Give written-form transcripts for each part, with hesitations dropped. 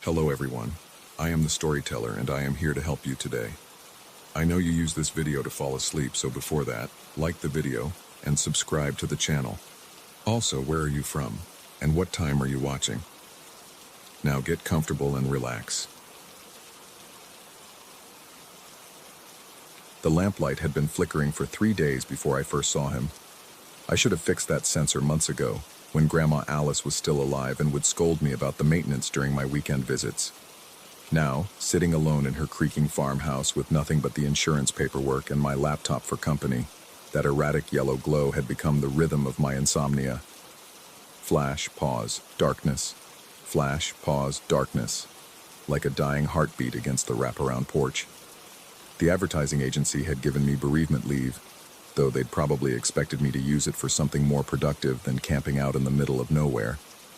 Hello everyone, I am the storyteller and I am here to help you today. I know you use this video to fall asleep, so before that, like the video and subscribe to the channel. Also, where are you from and what time are you watching? Now get comfortable and relax. The lamplight had been flickering for 3 days before I first saw him. I should have fixed that sensor months ago, when Grandma Alice was still alive and would scold me about the maintenance during my weekend visits. Now, sitting alone in her creaking farmhouse with nothing but the insurance paperwork and my laptop for company, that erratic yellow glow had become the rhythm of my insomnia. Flash, pause, darkness. Flash, pause, darkness. Like a dying heartbeat against the wraparound porch. The advertising agency had given me bereavement leave, though they'd probably expected me to use it for something more productive than camping out in the middle of nowhere,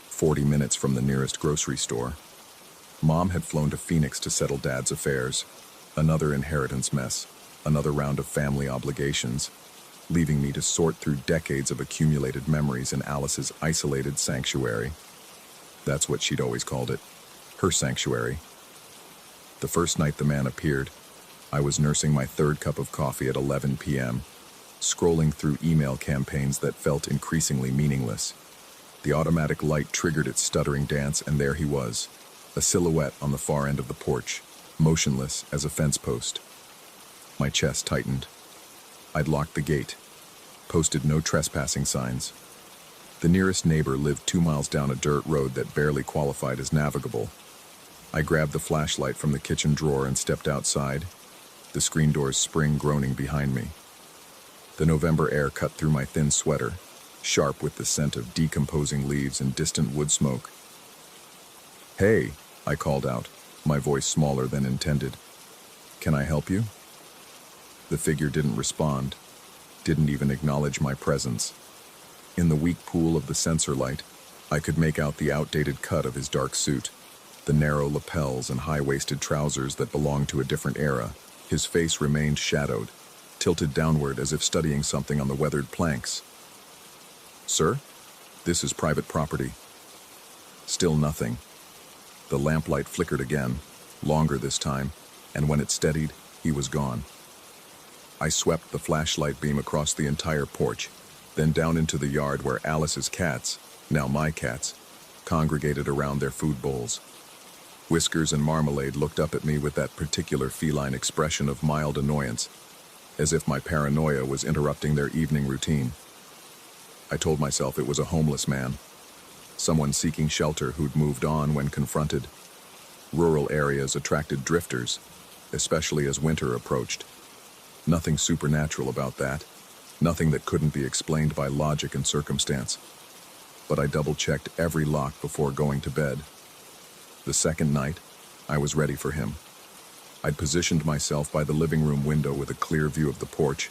40 minutes from the nearest grocery store. Mom had flown to Phoenix to settle Dad's affairs, another inheritance mess, another round of family obligations, leaving me to sort through decades of accumulated memories in Alice's isolated sanctuary. That's what she'd always called it, her sanctuary. The first night the man appeared, I was nursing my third cup of coffee at 11 p.m., scrolling through email campaigns that felt increasingly meaningless. The automatic light triggered its stuttering dance, and there he was, a silhouette on the far end of the porch, motionless as a fence post. My chest tightened. I'd locked the gate, posted no trespassing signs. The nearest neighbor lived 2 miles down a dirt road that barely qualified as navigable. I grabbed the flashlight from the kitchen drawer and stepped outside, the screen doors spring groaning behind me. The November air cut through my thin sweater, sharp with the scent of decomposing leaves and distant wood smoke. "Hey," I called out, my voice smaller than intended. "Can I help you?" The figure didn't respond, didn't even acknowledge my presence. In the weak pool of the sensor light, I could make out the outdated cut of his dark suit, the narrow lapels and high-waisted trousers that belonged to a different era. His face remained shadowed, tilted downward as if studying something on the weathered planks. "Sir, this is private property." Still nothing. The lamplight flickered again, longer this time, and when it steadied, he was gone. I swept the flashlight beam across the entire porch, then down into the yard where Alice's cats, now my cats, congregated around their food bowls. Whiskers and Marmalade looked up at me with that particular feline expression of mild annoyance, as if my paranoia was interrupting their evening routine. I told myself it was a homeless man, someone seeking shelter who'd moved on when confronted. Rural areas attracted drifters, especially as winter approached. Nothing supernatural about that, nothing that couldn't be explained by logic and circumstance. But I double-checked every lock before going to bed. The second night, I was ready for him. I'd positioned myself by the living room window with a clear view of the porch,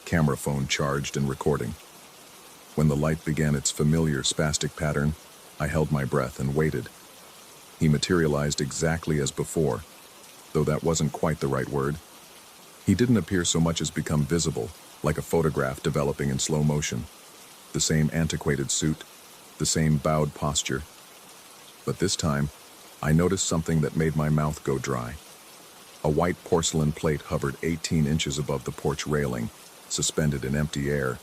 camera phone charged and recording. When the light began its familiar spastic pattern, I held my breath and waited. He materialized exactly as before, though that wasn't quite the right word. He didn't appear so much as become visible, like a photograph developing in slow motion. The same antiquated suit, the same bowed posture. But this time, I noticed something that made my mouth go dry. A white porcelain plate hovered 18 inches above the porch railing, suspended in empty air.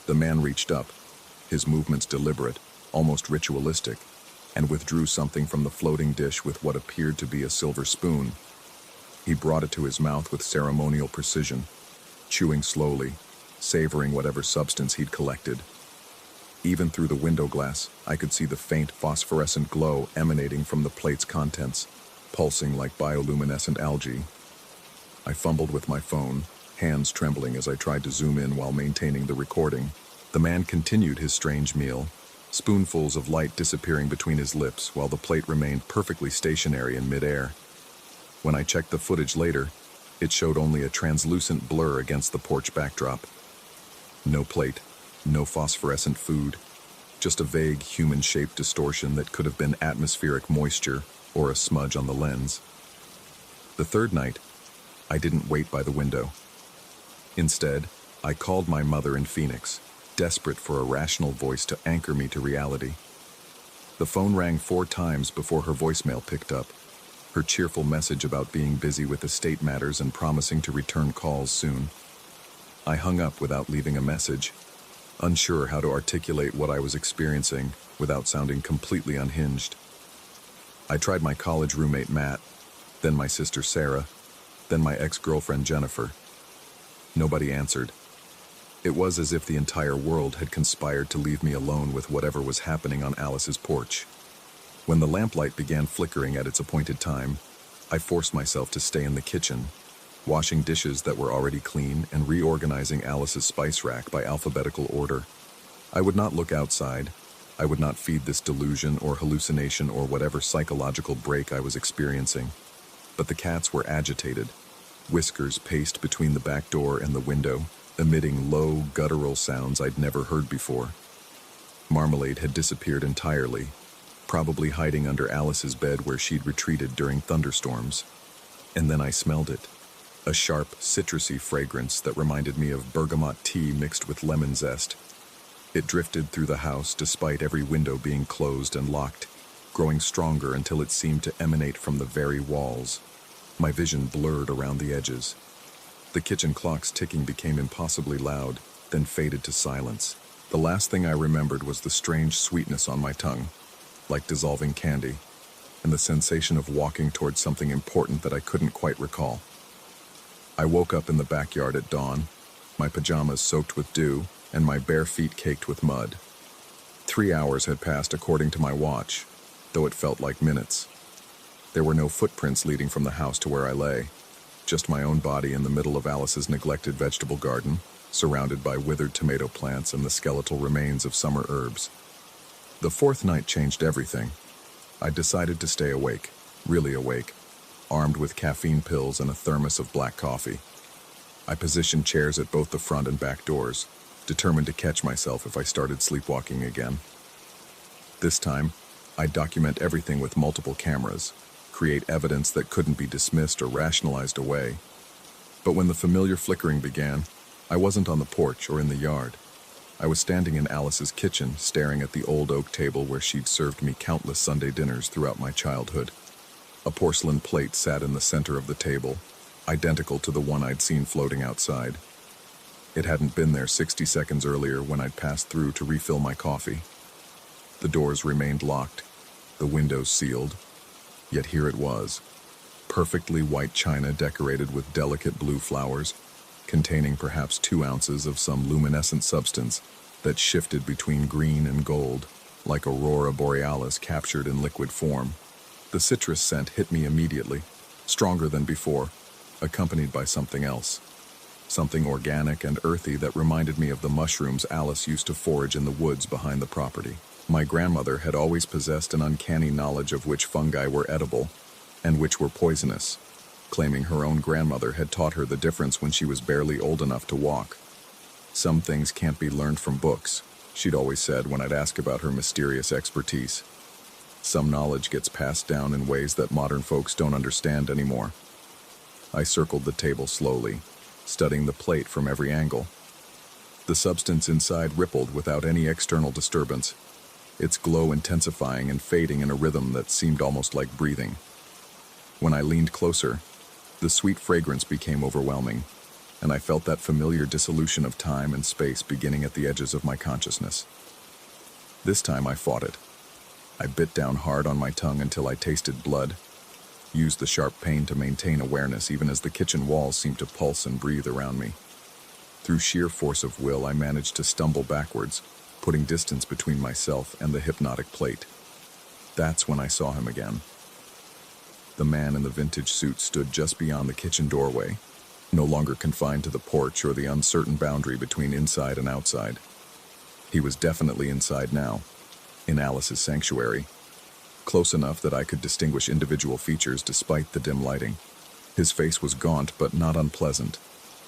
The man reached up, his movements deliberate, almost ritualistic, and withdrew something from the floating dish with what appeared to be a silver spoon. He brought it to his mouth with ceremonial precision, chewing slowly, savoring whatever substance he'd collected. Even through the window glass, I could see the faint phosphorescent glow emanating from the plate's contents, pulsing like bioluminescent algae. I fumbled with my phone, hands trembling as I tried to zoom in while maintaining the recording. The man continued his strange meal, spoonfuls of light disappearing between his lips while the plate remained perfectly stationary in midair. When I checked the footage later, it showed only a translucent blur against the porch backdrop. No plate, no phosphorescent food, just a vague human-shaped distortion that could have been atmospheric moisture or a smudge on the lens. The third night, I didn't wait by the window. Instead, I called my mother in Phoenix, desperate for a rational voice to anchor me to reality. The phone rang 4 times before her voicemail picked up, her cheerful message about being busy with estate matters and promising to return calls soon. I hung up without leaving a message, unsure how to articulate what I was experiencing without sounding completely unhinged. I tried my college roommate Matt, then my sister Sarah, then my ex-girlfriend Jennifer. Nobody answered. It was as if the entire world had conspired to leave me alone with whatever was happening on Alice's porch. When the lamplight began flickering at its appointed time, I forced myself to stay in the kitchen, washing dishes that were already clean and reorganizing Alice's spice rack by alphabetical order. I would not look outside. I would not feed this delusion or hallucination or whatever psychological break I was experiencing. But the cats were agitated. Whiskers paced between the back door and the window, emitting low, guttural sounds I'd never heard before. Marmalade had disappeared entirely, probably hiding under Alice's bed where she'd retreated during thunderstorms. And then I smelled it. A sharp, citrusy fragrance that reminded me of bergamot tea mixed with lemon zest. It drifted through the house despite every window being closed and locked, growing stronger until it seemed to emanate from the very walls. My vision blurred around the edges. The kitchen clock's ticking became impossibly loud, then faded to silence. The last thing I remembered was the strange sweetness on my tongue, like dissolving candy, and the sensation of walking towards something important that I couldn't quite recall. I woke up in the backyard at dawn, my pajamas soaked with dew, and my bare feet caked with mud. 3 hours had passed according to my watch, though it felt like minutes. There were no footprints leading from the house to where I lay, just my own body in the middle of Alice's neglected vegetable garden, surrounded by withered tomato plants and the skeletal remains of summer herbs. The fourth night changed everything. I decided to stay awake, really awake, armed with caffeine pills and a thermos of black coffee. I positioned chairs at both the front and back doors, determined to catch myself if I started sleepwalking again. This time, I'd document everything with multiple cameras, create evidence that couldn't be dismissed or rationalized away. But when the familiar flickering began, I wasn't on the porch or in the yard. I was standing in Alice's kitchen, staring at the old oak table where she'd served me countless Sunday dinners throughout my childhood. A porcelain plate sat in the center of the table, identical to the one I'd seen floating outside. It hadn't been there 60 seconds earlier when I'd passed through to refill my coffee. The doors remained locked, the windows sealed, yet here it was, perfectly white china decorated with delicate blue flowers, containing perhaps 2 ounces of some luminescent substance that shifted between green and gold, like aurora borealis captured in liquid form. The citrus scent hit me immediately, stronger than before, accompanied by something else. Something organic and earthy that reminded me of the mushrooms Alice used to forage in the woods behind the property. My grandmother had always possessed an uncanny knowledge of which fungi were edible and which were poisonous, claiming her own grandmother had taught her the difference when she was barely old enough to walk. Some things can't be learned from books, she'd always said when I'd ask about her mysterious expertise. Some knowledge gets passed down in ways that modern folks don't understand anymore. I circled the table slowly, studying the plate from every angle. The substance inside rippled without any external disturbance, its glow intensifying and fading in a rhythm that seemed almost like breathing. When I leaned closer, the sweet fragrance became overwhelming, and I felt that familiar dissolution of time and space beginning at the edges of my consciousness. This time I fought it. I bit down hard on my tongue until I tasted blood, used the sharp pain to maintain awareness even as the kitchen walls seemed to pulse and breathe around me. Through sheer force of will, I managed to stumble backwards, putting distance between myself and the hypnotic plate. That's when I saw him again. The man in the vintage suit stood just beyond the kitchen doorway, no longer confined to the porch or the uncertain boundary between inside and outside. He was definitely inside now, in Alice's sanctuary, close enough that I could distinguish individual features despite the dim lighting. His face was gaunt but not unpleasant,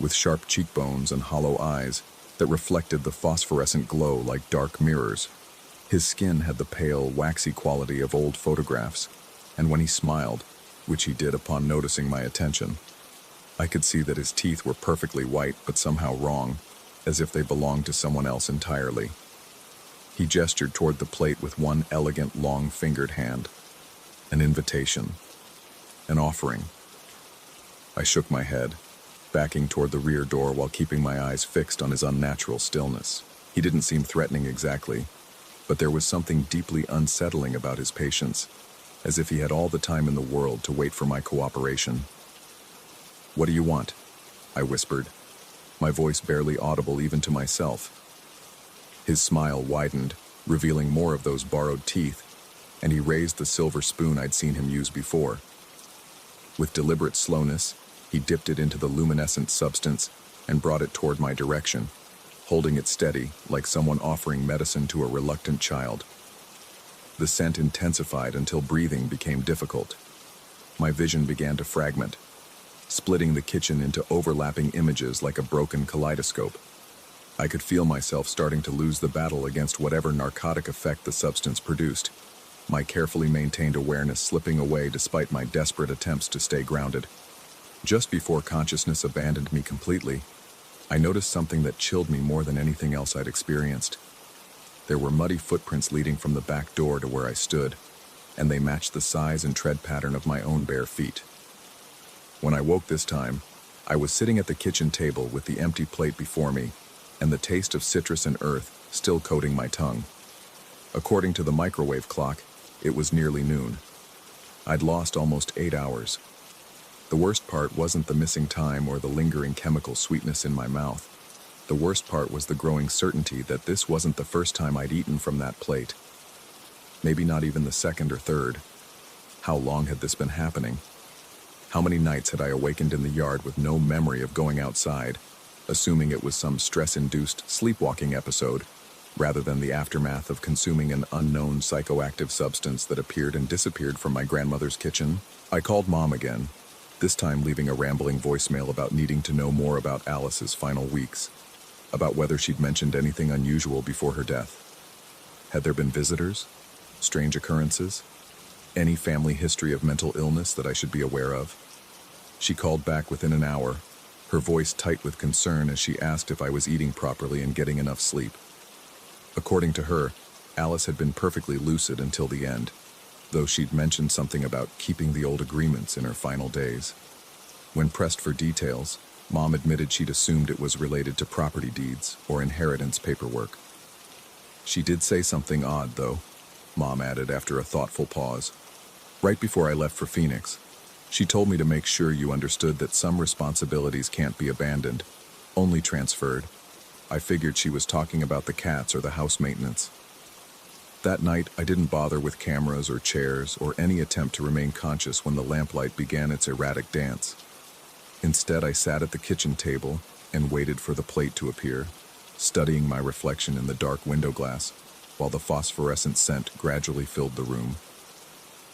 with sharp cheekbones and hollow eyes that reflected the phosphorescent glow like dark mirrors. His skin had the pale, waxy quality of old photographs, and when he smiled, which he did upon noticing my attention, I could see that his teeth were perfectly white but somehow wrong, as if they belonged to someone else entirely. He gestured toward the plate with one elegant, long-fingered hand. An invitation. An offering. I shook my head, backing toward the rear door while keeping my eyes fixed on his unnatural stillness. He didn't seem threatening exactly, but there was something deeply unsettling about his patience, as if he had all the time in the world to wait for my cooperation. "What do you want?" I whispered, my voice barely audible even to myself. His smile widened, revealing more of those borrowed teeth, and he raised the silver spoon I'd seen him use before. With deliberate slowness, he dipped it into the luminescent substance and brought it toward my direction, holding it steady like someone offering medicine to a reluctant child. The scent intensified until breathing became difficult. My vision began to fragment, splitting the kitchen into overlapping images like a broken kaleidoscope. I could feel myself starting to lose the battle against whatever narcotic effect the substance produced, my carefully maintained awareness slipping away despite my desperate attempts to stay grounded. Just before consciousness abandoned me completely, I noticed something that chilled me more than anything else I'd experienced. There were muddy footprints leading from the back door to where I stood, and they matched the size and tread pattern of my own bare feet. When I woke this time, I was sitting at the kitchen table with the empty plate before me, and the taste of citrus and earth still coating my tongue. According to the microwave clock, it was nearly noon. I'd lost almost 8 hours. The worst part wasn't the missing time or the lingering chemical sweetness in my mouth. The worst part was the growing certainty that this wasn't the first time I'd eaten from that plate. Maybe not even the second or third. How long had this been happening? How many nights had I awakened in the yard with no memory of going outside, assuming it was some stress-induced sleepwalking episode, rather than the aftermath of consuming an unknown psychoactive substance that appeared and disappeared from my grandmother's kitchen? I called Mom again, this time leaving a rambling voicemail about needing to know more about Alice's final weeks, about whether she'd mentioned anything unusual before her death. Had there been visitors? Strange occurrences? Any family history of mental illness that I should be aware of? She called back within an hour, her voice tight with concern as she asked if I was eating properly and getting enough sleep. According to her, Alice had been perfectly lucid until the end, though she'd mentioned something about keeping the old agreements in her final days. When pressed for details, Mom admitted she'd assumed it was related to property deeds or inheritance paperwork. She did say something odd, though, Mom added after a thoughtful pause. Right before I left for Phoenix, she told me to make sure you understood that some responsibilities can't be abandoned, only transferred. I figured she was talking about the cats or the house maintenance. That night, I didn't bother with cameras or chairs or any attempt to remain conscious when the lamplight began its erratic dance. Instead, I sat at the kitchen table and waited for the plate to appear, studying my reflection in the dark window glass, while the phosphorescent scent gradually filled the room.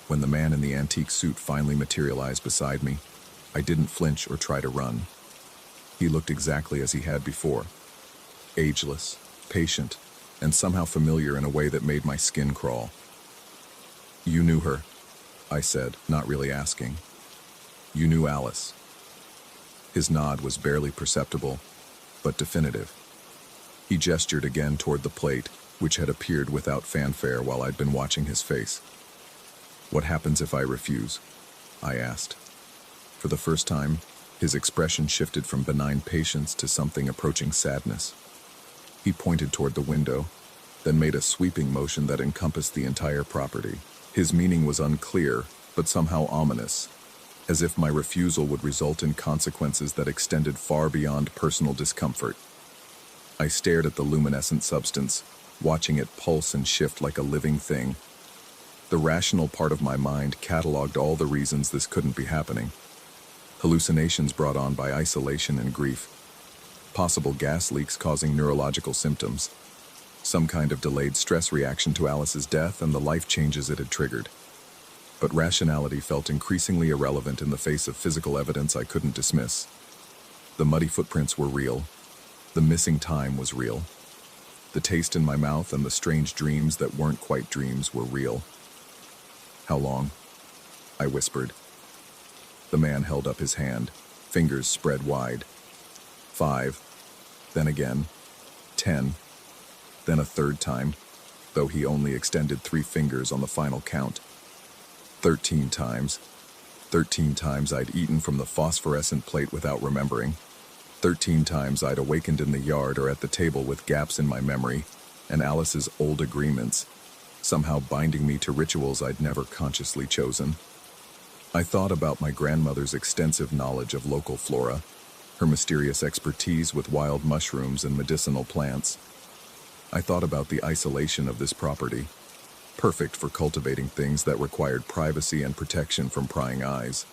When the man in the antique suit finally materialized beside me, I didn't flinch or try to run. He looked exactly as he had before, ageless, patient, and somehow familiar in a way that made my skin crawl. "You knew her," I said, not really asking. "You knew Alice." His nod was barely perceptible, but definitive. He gestured again toward the plate, which had appeared without fanfare while I'd been watching his face. "What happens if I refuse?" I asked. For the first time, his expression shifted from benign patience to something approaching sadness. He pointed toward the window, then made a sweeping motion that encompassed the entire property. His meaning was unclear, but somehow ominous, as if my refusal would result in consequences that extended far beyond personal discomfort. I stared at the luminescent substance, watching it pulse and shift like a living thing. The rational part of my mind cataloged all the reasons this couldn't be happening. Hallucinations brought on by isolation and grief, possible gas leaks causing neurological symptoms, some kind of delayed stress reaction to Alice's death and the life changes it had triggered. But rationality felt increasingly irrelevant in the face of physical evidence I couldn't dismiss. The muddy footprints were real. The missing time was real. The taste in my mouth and the strange dreams that weren't quite dreams were real. "How long?" I whispered. The man held up his hand, fingers spread wide. 5, then again, 10, then a third time. though he only extended 3 fingers on the final count. 13 times. 13 times I'd eaten from the phosphorescent plate without remembering. 13 times I'd awakened in the yard or at the table with gaps in my memory, and Alice's old agreements, somehow binding me to rituals I'd never consciously chosen. I thought about my grandmother's extensive knowledge of local flora, her mysterious expertise with wild mushrooms and medicinal plants. I thought about the isolation of this property, perfect for cultivating things that required privacy and protection from prying eyes.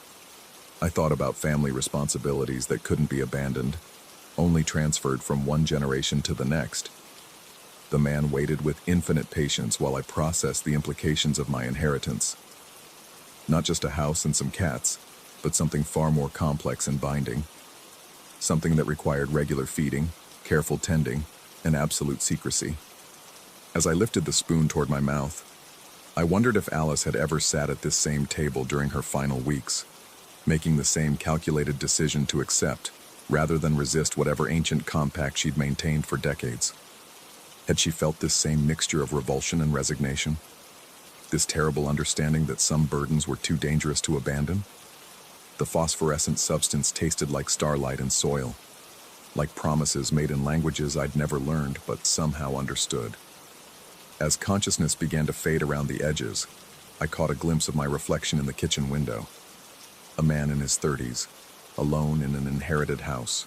I thought about family responsibilities that couldn't be abandoned, only transferred from one generation to the next. The man waited with infinite patience while I processed the implications of my inheritance. Not just a house and some cats, but something far more complex and binding. Something that required regular feeding, careful tending, and absolute secrecy. As I lifted the spoon toward my mouth, I wondered if Alice had ever sat at this same table during her final weeks, making the same calculated decision to accept, rather than resist whatever ancient compact she'd maintained for decades. Had she felt this same mixture of revulsion and resignation? This terrible understanding that some burdens were too dangerous to abandon? The phosphorescent substance tasted like starlight and soil, like promises made in languages I'd never learned but somehow understood. As consciousness began to fade around the edges, I caught a glimpse of my reflection in the kitchen window. A man in his 30s, alone in an inherited house,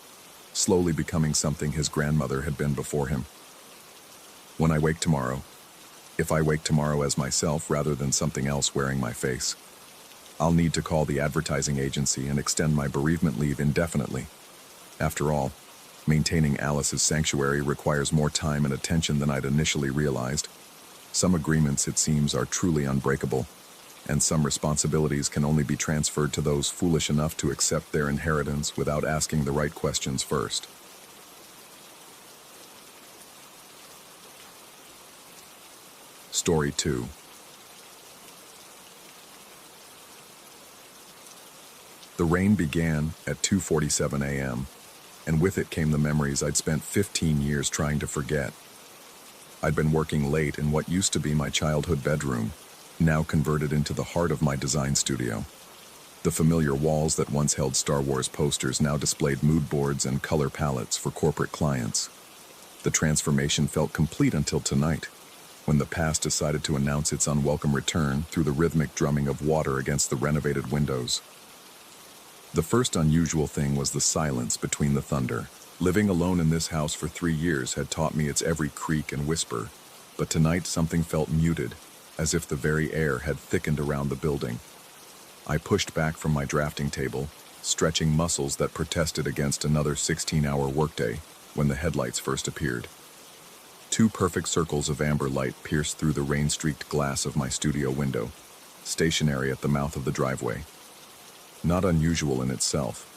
slowly becoming something his grandmother had been before him. When I wake tomorrow, if I wake tomorrow as myself rather than something else wearing my face, I'll need to call the advertising agency and extend my bereavement leave indefinitely. After all, maintaining Alice's sanctuary requires more time and attention than I'd initially realized. Some agreements, it seems, are truly unbreakable, and some responsibilities can only be transferred to those foolish enough to accept their inheritance without asking the right questions first. Story 2. The rain began at 2:47 a.m., and with it came the memories I'd spent 15 years trying to forget. I'd been working late in what used to be my childhood bedroom, now converted into the heart of my design studio. The familiar walls that once held Star Wars posters now displayed mood boards and color palettes for corporate clients. The transformation felt complete until tonight, when the past decided to announce its unwelcome return through the rhythmic drumming of water against the renovated windows. The first unusual thing was the silence between the thunder. Living alone in this house for 3 years had taught me its every creak and whisper, but tonight something felt muted, as if the very air had thickened around the building. I pushed back from my drafting table, stretching muscles that protested against another 16-hour workday, when the headlights first appeared. 2 perfect circles of amber light pierced through the rain-streaked glass of my studio window, stationary at the mouth of the driveway. Not unusual in itself.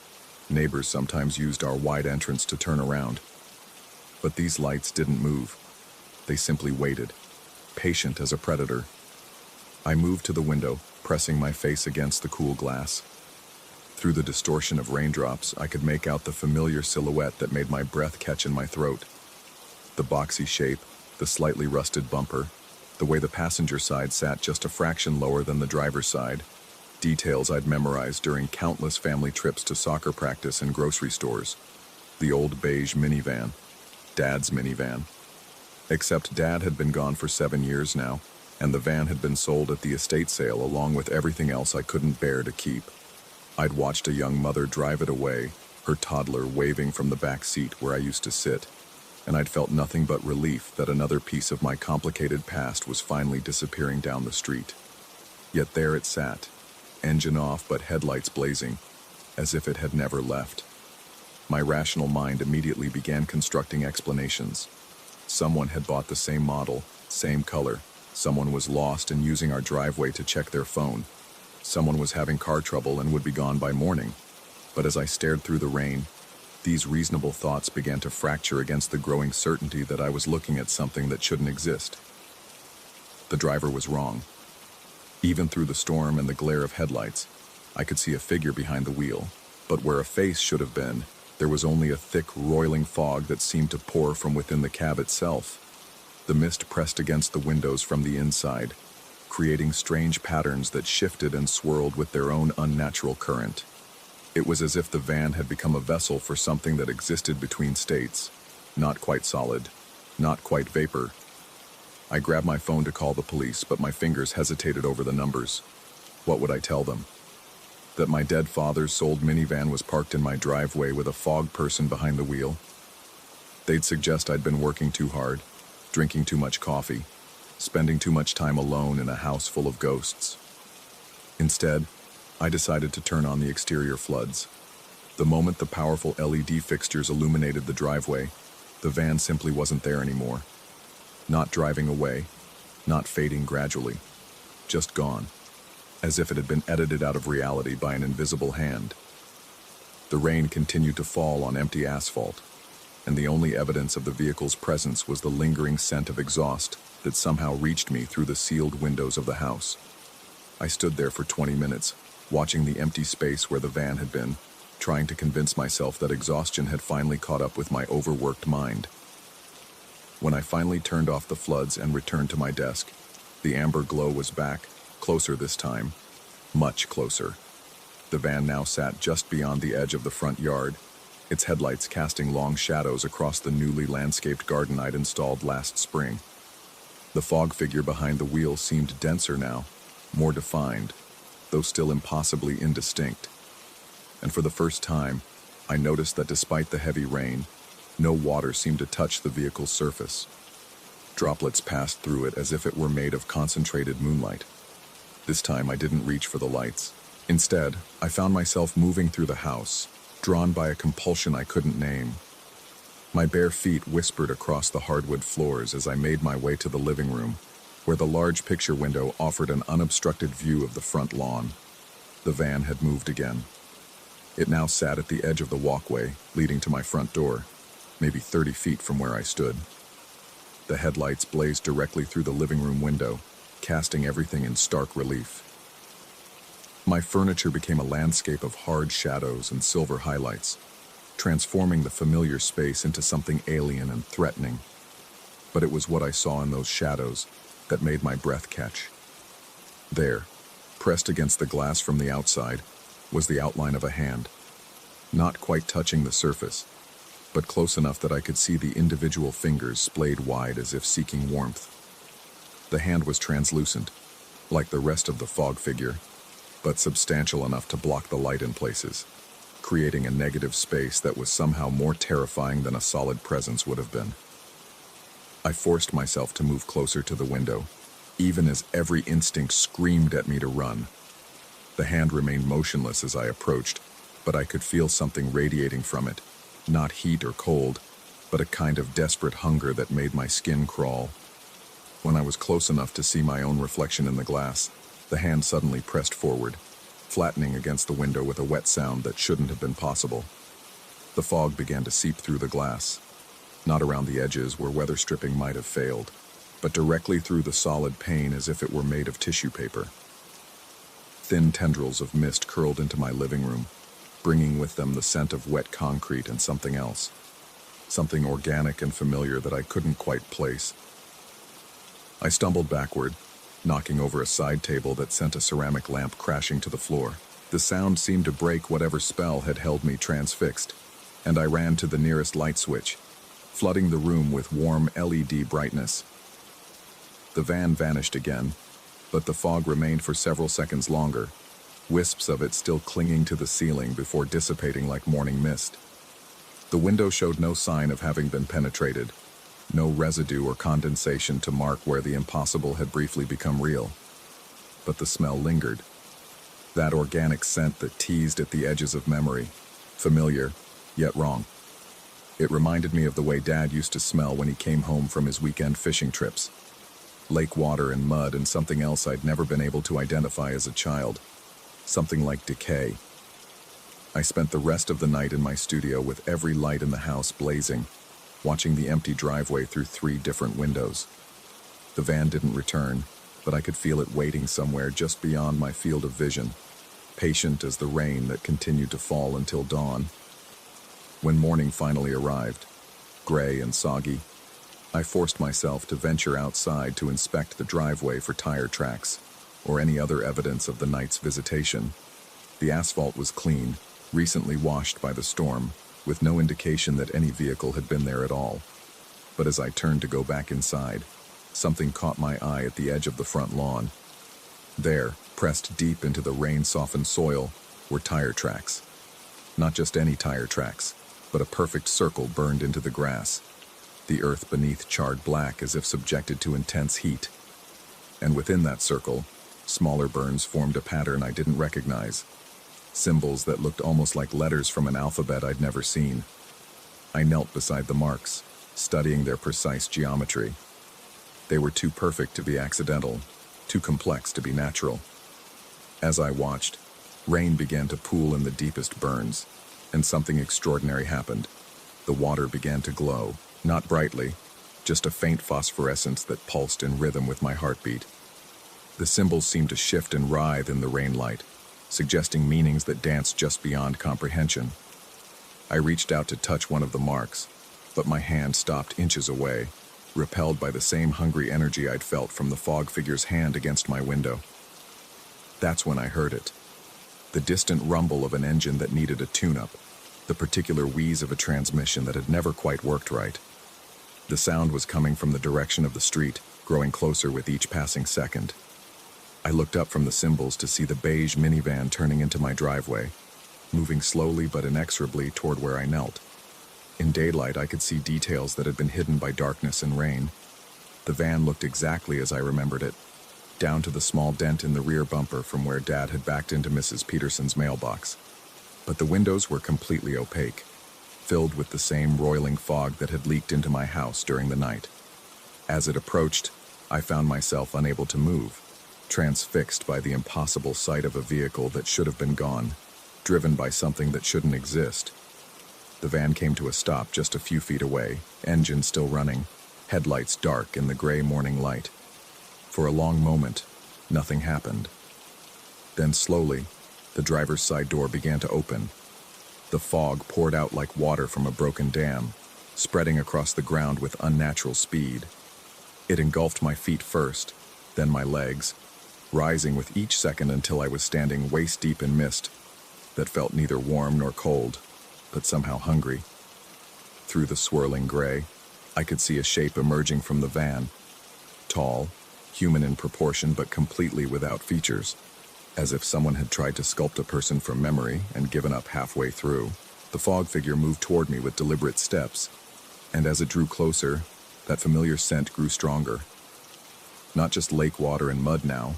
Neighbors sometimes used our wide entrance to turn around. But these lights didn't move. They simply waited, patient as a predator. I moved to the window, pressing my face against the cool glass. Through the distortion of raindrops, I could make out the familiar silhouette that made my breath catch in my throat. The boxy shape, the slightly rusted bumper, the way the passenger side sat just a fraction lower than the driver's side, details I'd memorized during countless family trips to soccer practice and grocery stores. The old beige minivan, Dad's minivan. Except Dad had been gone for 7 years now, and the van had been sold at the estate sale along with everything else I couldn't bear to keep. I'd watched a young mother drive it away, her toddler waving from the back seat where I used to sit, and I'd felt nothing but relief that another piece of my complicated past was finally disappearing down the street. Yet there it sat, engine off but headlights blazing, as if it had never left. My rational mind immediately began constructing explanations. Someone had bought the same model, same color. Someone was lost and using our driveway to check their phone. Someone was having car trouble and would be gone by morning. But as I stared through the rain, these reasonable thoughts began to fracture against the growing certainty that I was looking at something that shouldn't exist. The driver was wrong. Even through the storm and the glare of headlights, I could see a figure behind the wheel, but where a face should have been, there was only a thick, roiling fog that seemed to pour from within the cab itself. The mist pressed against the windows from the inside, creating strange patterns that shifted and swirled with their own unnatural current. It was as if the van had become a vessel for something that existed between states, not quite solid, not quite vapor. I grabbed my phone to call the police, but my fingers hesitated over the numbers. What would I tell them? That my dead father's sold minivan was parked in my driveway with a fog person behind the wheel? They'd suggest I'd been working too hard, drinking too much coffee, spending too much time alone in a house full of ghosts. Instead, I decided to turn on the exterior floods. The moment the powerful LED fixtures illuminated the driveway, the van simply wasn't there anymore. Not driving away, not fading gradually, just gone, as if it had been edited out of reality by an invisible hand. The rain continued to fall on empty asphalt, and the only evidence of the vehicle's presence was the lingering scent of exhaust that somehow reached me through the sealed windows of the house. I stood there for 20 minutes, watching the empty space where the van had been, trying to convince myself that exhaustion had finally caught up with my overworked mind. When I finally turned off the floods and returned to my desk, the amber glow was back, closer this time, much closer. The van now sat just beyond the edge of the front yard, its headlights casting long shadows across the newly landscaped garden I'd installed last spring. The fog figure behind the wheel seemed denser now, more defined, though still impossibly indistinct. And for the first time, I noticed that despite the heavy rain, no water seemed to touch the vehicle's surface. Droplets passed through it as if it were made of concentrated moonlight. This time I didn't reach for the lights. Instead, I found myself moving through the house, drawn by a compulsion I couldn't name. My bare feet whispered across the hardwood floors as I made my way to the living room, where the large picture window offered an unobstructed view of the front lawn. The van had moved again. It now sat at the edge of the walkway leading to my front door, maybe 30 feet from where I stood. The headlights blazed directly through the living room window, casting everything in stark relief. My furniture became a landscape of hard shadows and silver highlights, transforming the familiar space into something alien and threatening. But it was what I saw in those shadows that made my breath catch. There, pressed against the glass from the outside, was the outline of a hand, not quite touching the surface, but close enough that I could see the individual fingers splayed wide as if seeking warmth. The hand was translucent, like the rest of the fog figure, but substantial enough to block the light in places, creating a negative space that was somehow more terrifying than a solid presence would have been. I forced myself to move closer to the window, even as every instinct screamed at me to run. The hand remained motionless as I approached, but I could feel something radiating from it, not heat or cold, but a kind of desperate hunger that made my skin crawl. When I was close enough to see my own reflection in the glass, the hand suddenly pressed forward, flattening against the window with a wet sound that shouldn't have been possible. The fog began to seep through the glass, not around the edges where weather stripping might have failed, but directly through the solid pane as if it were made of tissue paper. Thin tendrils of mist curled into my living room, bringing with them the scent of wet concrete and something else, something organic and familiar that I couldn't quite place. I stumbled backward, knocking over a side table that sent a ceramic lamp crashing to the floor. The sound seemed to break whatever spell had held me transfixed, and I ran to the nearest light switch, flooding the room with warm LED brightness. The van vanished again, but the fog remained for several seconds longer, wisps of it still clinging to the ceiling before dissipating like morning mist. The window showed no sign of having been penetrated, no residue or condensation to mark where the impossible had briefly become real. But the smell lingered. That organic scent that teased at the edges of memory, familiar, yet wrong. It reminded me of the way Dad used to smell when he came home from his weekend fishing trips. Lake water and mud and something else I'd never been able to identify as a child. Something like decay. I spent the rest of the night in my studio with every light in the house blazing, watching the empty driveway through 3 different windows. The van didn't return, but I could feel it waiting somewhere just beyond my field of vision, patient as the rain that continued to fall until dawn. When morning finally arrived, gray and soggy, I forced myself to venture outside to inspect the driveway for tire tracks or any other evidence of the night's visitation. The asphalt was clean, recently washed by the storm, with no indication that any vehicle had been there at all. But as I turned to go back inside, something caught my eye at the edge of the front lawn. There, pressed deep into the rain-softened soil, were tire tracks. Not just any tire tracks, but a perfect circle burned into the grass. The earth beneath charred black as if subjected to intense heat. And within that circle, smaller burns formed a pattern I didn't recognize. Symbols that looked almost like letters from an alphabet I'd never seen. I knelt beside the marks, studying their precise geometry. They were too perfect to be accidental, too complex to be natural. As I watched, rain began to pool in the deepest burns, and something extraordinary happened. The water began to glow, not brightly, just a faint phosphorescence that pulsed in rhythm with my heartbeat. The symbols seemed to shift and writhe in the rain light, suggesting meanings that danced just beyond comprehension. I reached out to touch one of the marks, but my hand stopped inches away, repelled by the same hungry energy I'd felt from the fog figure's hand against my window. That's when I heard it. The distant rumble of an engine that needed a tune-up, the particular wheeze of a transmission that had never quite worked right. The sound was coming from the direction of the street, growing closer with each passing second. I looked up from the symbols to see the beige minivan turning into my driveway, moving slowly but inexorably toward where I knelt. In daylight, I could see details that had been hidden by darkness and rain. The van looked exactly as I remembered it, down to the small dent in the rear bumper from where Dad had backed into Mrs. Peterson's mailbox. But the windows were completely opaque, filled with the same roiling fog that had leaked into my house during the night. As it approached, I found myself unable to move, transfixed by the impossible sight of a vehicle that should have been gone, driven by something that shouldn't exist. The van came to a stop just a few feet away, engine still running, headlights dark in the gray morning light. For a long moment, nothing happened. Then slowly, the driver's side door began to open. The fog poured out like water from a broken dam, spreading across the ground with unnatural speed. It engulfed my feet first, then my legs, rising with each second until I was standing waist-deep in mist that felt neither warm nor cold, but somehow hungry. Through the swirling gray, I could see a shape emerging from the van. Tall, human in proportion but completely without features, as if someone had tried to sculpt a person from memory and given up halfway through. The fog figure moved toward me with deliberate steps, and as it drew closer, that familiar scent grew stronger. Not just lake water and mud now,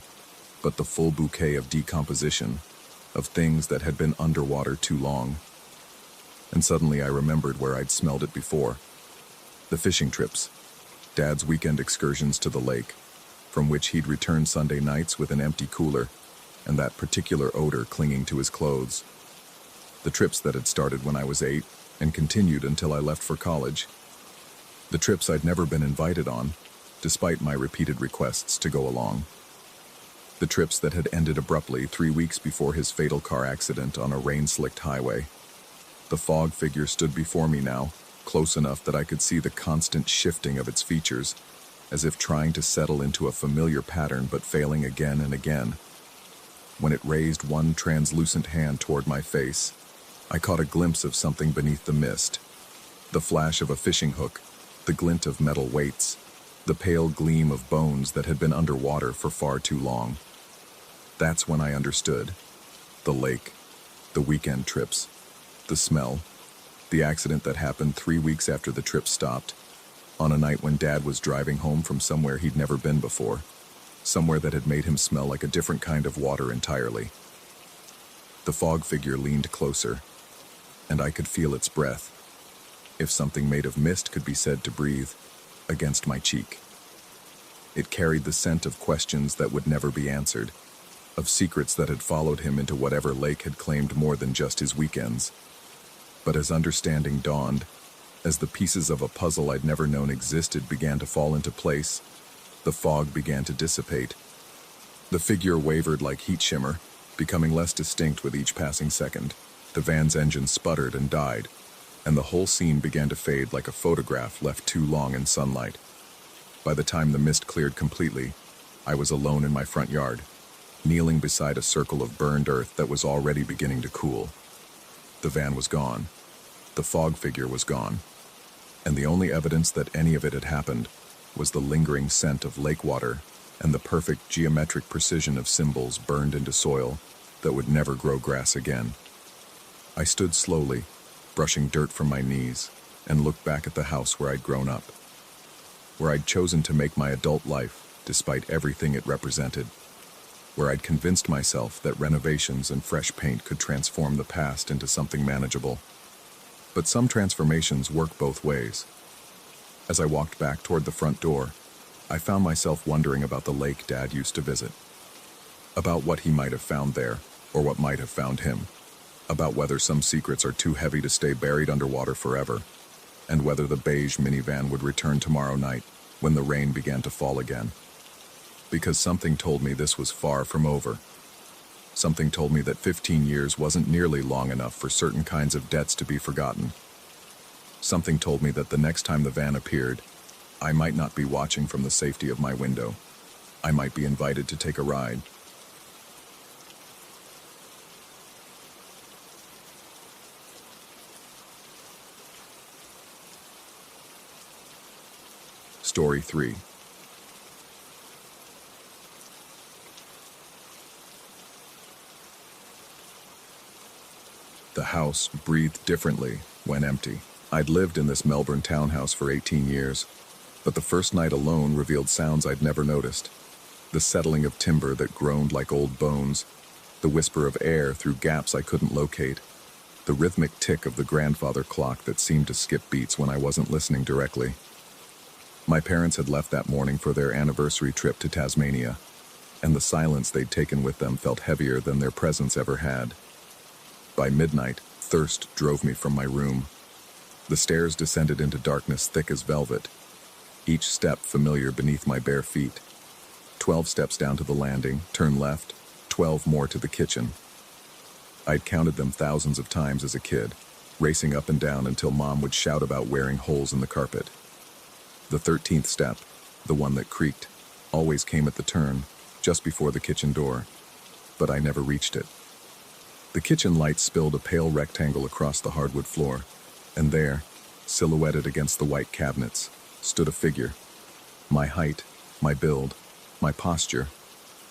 but the full bouquet of decomposition, of things that had been underwater too long. And suddenly I remembered where I'd smelled it before. The fishing trips, Dad's weekend excursions to the lake, from which he'd return Sunday nights with an empty cooler, and that particular odor clinging to his clothes. The trips that had started when I was 8 and continued until I left for college. The trips I'd never been invited on, despite my repeated requests to go along. The trips that had ended abruptly 3 weeks before his fatal car accident on a rain-slicked highway. The fog figure stood before me now, close enough that I could see the constant shifting of its features, as if trying to settle into a familiar pattern but failing again and again. When it raised one translucent hand toward my face, I caught a glimpse of something beneath the mist. The flash of a fishing hook, the glint of metal weights, the pale gleam of bones that had been underwater for far too long. That's when I understood. The lake, the weekend trips, the smell, the accident that happened 3 weeks after the trip stopped, on a night when Dad was driving home from somewhere he'd never been before, somewhere that had made him smell like a different kind of water entirely. The fog figure leaned closer, and I could feel its breath, if something made of mist could be said to breathe, against my cheek. It carried the scent of questions that would never be answered, of secrets that had followed him into whatever lake had claimed more than just his weekends. But as understanding dawned, as the pieces of a puzzle I'd never known existed began to fall into place, the fog began to dissipate. The figure wavered like heat shimmer, becoming less distinct with each passing second. The van's engine sputtered and died, and the whole scene began to fade like a photograph left too long in sunlight. By the time the mist cleared completely, I was alone in my front yard, kneeling beside a circle of burned earth that was already beginning to cool. The van was gone. The fog figure was gone. And the only evidence that any of it had happened was the lingering scent of lake water and the perfect geometric precision of symbols burned into soil that would never grow grass again. I stood slowly, brushing dirt from my knees, and looked back at the house where I'd grown up, where I'd chosen to make my adult life despite everything it represented, where I'd convinced myself that renovations and fresh paint could transform the past into something manageable. But some transformations work both ways. As I walked back toward the front door, I found myself wondering about the lake Dad used to visit, about what he might have found there, or what might have found him, about whether some secrets are too heavy to stay buried underwater forever, and whether the beige minivan would return tomorrow night when the rain began to fall again. Because something told me this was far from over. Something told me that 15 years wasn't nearly long enough for certain kinds of debts to be forgotten. Something told me that the next time the van appeared, I might not be watching from the safety of my window. I might be invited to take a ride. Story 3. The house breathed differently when empty. I'd lived in this Melbourne townhouse for 18 years, but the first night alone revealed sounds I'd never noticed. The settling of timber that groaned like old bones, the whisper of air through gaps I couldn't locate, the rhythmic tick of the grandfather clock that seemed to skip beats when I wasn't listening directly. My parents had left that morning for their anniversary trip to Tasmania, and the silence they'd taken with them felt heavier than their presence ever had. By midnight, thirst drove me from my room. The stairs descended into darkness thick as velvet, each step familiar beneath my bare feet. 12 steps down to the landing, turn left, 12 more to the kitchen. I'd counted them thousands of times as a kid, racing up and down until Mom would shout about wearing holes in the carpet. The 13th step, the one that creaked, always came at the turn, just before the kitchen door, but I never reached it. The kitchen light spilled a pale rectangle across the hardwood floor, and there, silhouetted against the white cabinets, stood a figure. My height, my build, my posture,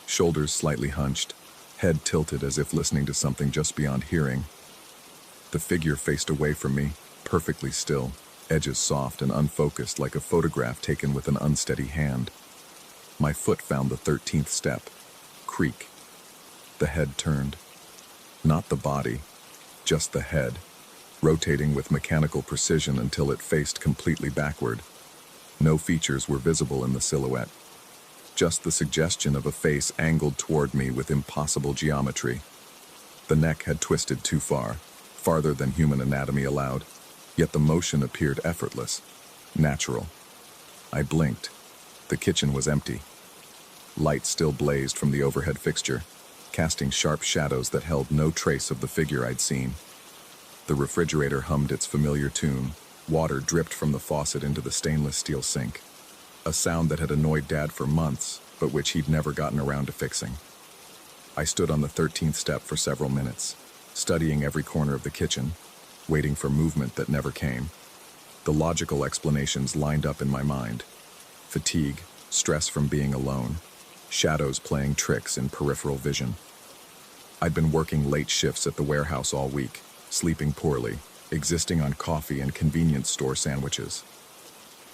shoulders slightly hunched, head tilted as if listening to something just beyond hearing. The figure faced away from me, perfectly still, edges soft and unfocused like a photograph taken with an unsteady hand. My foot found the 13th step. Creak. The head turned. Not the body, just the head, rotating with mechanical precision until it faced completely backward. No features were visible in the silhouette, just the suggestion of a face angled toward me with impossible geometry. The neck had twisted too far, farther than human anatomy allowed, yet the motion appeared effortless, natural. I blinked. The kitchen was empty. Light still blazed from the overhead fixture, casting sharp shadows that held no trace of the figure I'd seen. The refrigerator hummed its familiar tune. Water dripped from the faucet into the stainless steel sink, a sound that had annoyed Dad for months, but which he'd never gotten around to fixing. I stood on the 13th step for several minutes, studying every corner of the kitchen, waiting for movement that never came. The logical explanations lined up in my mind. Fatigue, stress from being alone, shadows playing tricks in peripheral vision. I'd been working late shifts at the warehouse all week, sleeping poorly, existing on coffee and convenience store sandwiches.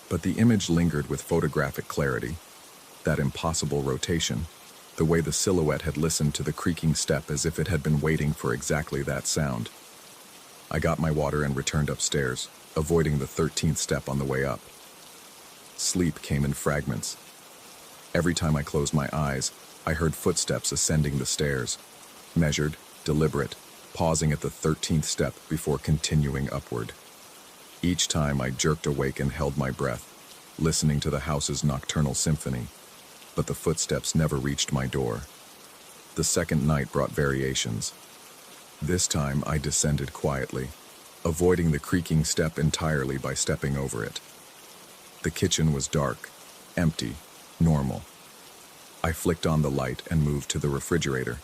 But the image lingered with photographic clarity, that impossible rotation, the way the silhouette had listened to the creaking step as if it had been waiting for exactly that sound. I got my water and returned upstairs, avoiding the 13th step on the way up. Sleep came in fragments. Every time I closed my eyes, I heard footsteps ascending the stairs, measured, deliberate, pausing at the 13th step before continuing upward. Each time I jerked awake and held my breath, listening to the house's nocturnal symphony, but the footsteps never reached my door. The second night brought variations. This time I descended quietly, avoiding the creaking step entirely by stepping over it. The kitchen was dark, Empty. Normal. I flicked on the light and moved to the refrigerator,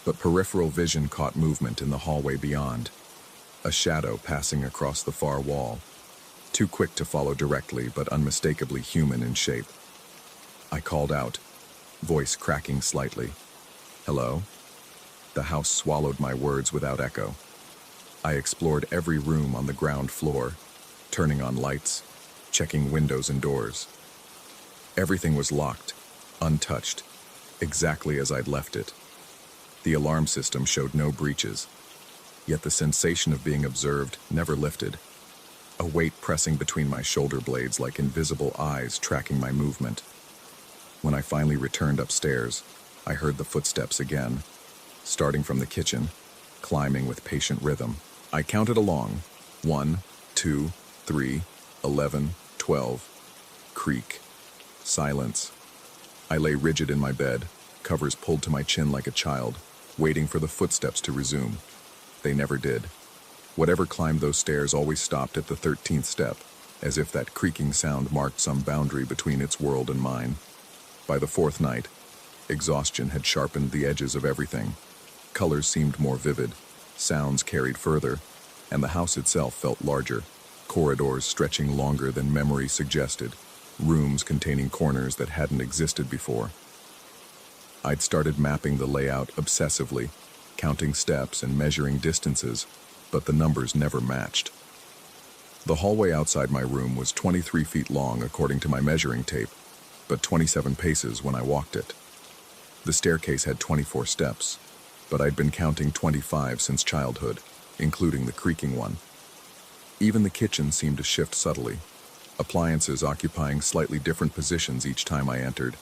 but peripheral vision caught movement in the hallway beyond. A shadow passing across the far wall. Too quick to follow directly, but unmistakably human in shape. I called out, voice cracking slightly. Hello? The house swallowed my words without echo. I explored every room on the ground floor, turning on lights, checking windows and doors. Everything was locked, untouched, exactly as I'd left it. The alarm system showed no breaches, yet the sensation of being observed never lifted. A weight pressing between my shoulder blades like invisible eyes tracking my movement. When I finally returned upstairs, I heard the footsteps again, starting from the kitchen, climbing with patient rhythm. I counted along. 1, 2, 3, 11, 12. Creak. Silence. I lay rigid in my bed, covers pulled to my chin like a child, waiting for the footsteps to resume. They never did. Whatever climbed those stairs always stopped at the 13th step, as if that creaking sound marked some boundary between its world and mine. By the fourth night, exhaustion had sharpened the edges of everything. Colors seemed more vivid, sounds carried further, and the house itself felt larger, corridors stretching longer than memory suggested, rooms containing corners that hadn't existed before. I'd started mapping the layout obsessively, counting steps and measuring distances, but the numbers never matched. The hallway outside my room was 23 feet long according to my measuring tape, but 27 paces when I walked it. The staircase had 24 steps, but I'd been counting 25 since childhood, including the creaking one. Even the kitchen seemed to shift subtly, appliances occupying slightly different positions each time I entered,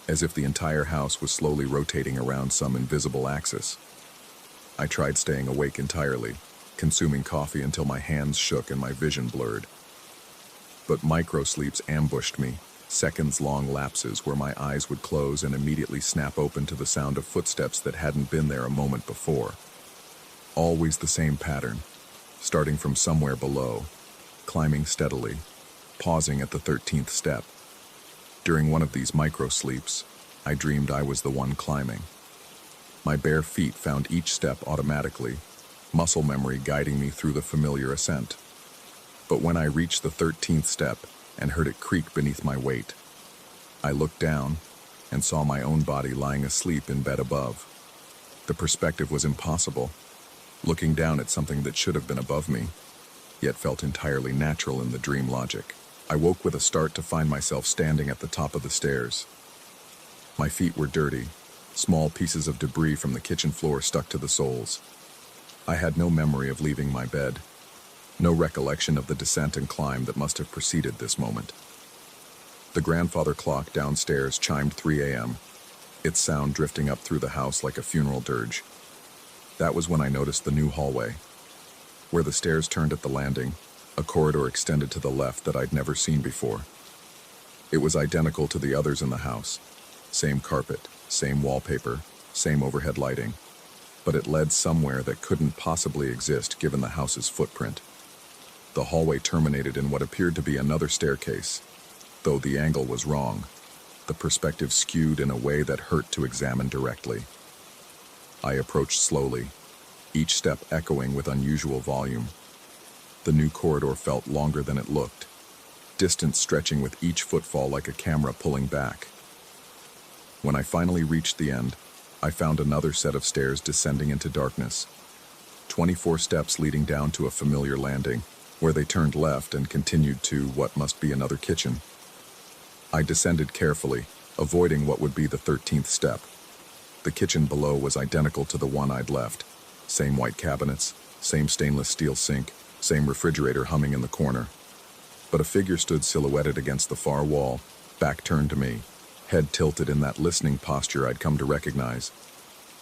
as if the entire house was slowly rotating around some invisible axis. I tried staying awake entirely, consuming coffee until my hands shook and my vision blurred. But micro-sleeps ambushed me, seconds-long lapses where my eyes would close and immediately snap open to the sound of footsteps that hadn't been there a moment before. Always the same pattern, starting from somewhere below, climbing steadily, pausing at the 13th step. During one of these micro-sleeps, I dreamed I was the one climbing. My bare feet found each step automatically, muscle memory guiding me through the familiar ascent. But when I reached the 13th step and heard it creak beneath my weight, I looked down and saw my own body lying asleep in bed above. The perspective was impossible, looking down at something that should have been above me, yet felt entirely natural in the dream logic. I woke with a start to find myself standing at the top of the stairs. My feet were dirty, small pieces of debris from the kitchen floor stuck to the soles. I had no memory of leaving my bed, no recollection of the descent and climb that must have preceded this moment. The grandfather clock downstairs chimed 3 a.m., its sound drifting up through the house like a funeral dirge. That was when I noticed the new hallway. Where the stairs turned at the landing, a corridor extended to the left that I'd never seen before. It was identical to the others in the house. Same carpet, same wallpaper, same overhead lighting. But it led somewhere that couldn't possibly exist given the house's footprint. The hallway terminated in what appeared to be another staircase, though the angle was wrong. The perspective skewed in a way that hurt to examine directly. I approached slowly, each step echoing with unusual volume. The new corridor felt longer than it looked, distance stretching with each footfall like a camera pulling back. When I finally reached the end, I found another set of stairs descending into darkness. 24 steps leading down to a familiar landing, where they turned left and continued to what must be another kitchen. I descended carefully, avoiding what would be the 13th step. The kitchen below was identical to the one I'd left. Same white cabinets, same stainless steel sink, same refrigerator humming in the corner. But a figure stood silhouetted against the far wall, back turned to me, head tilted in that listening posture I'd come to recognize.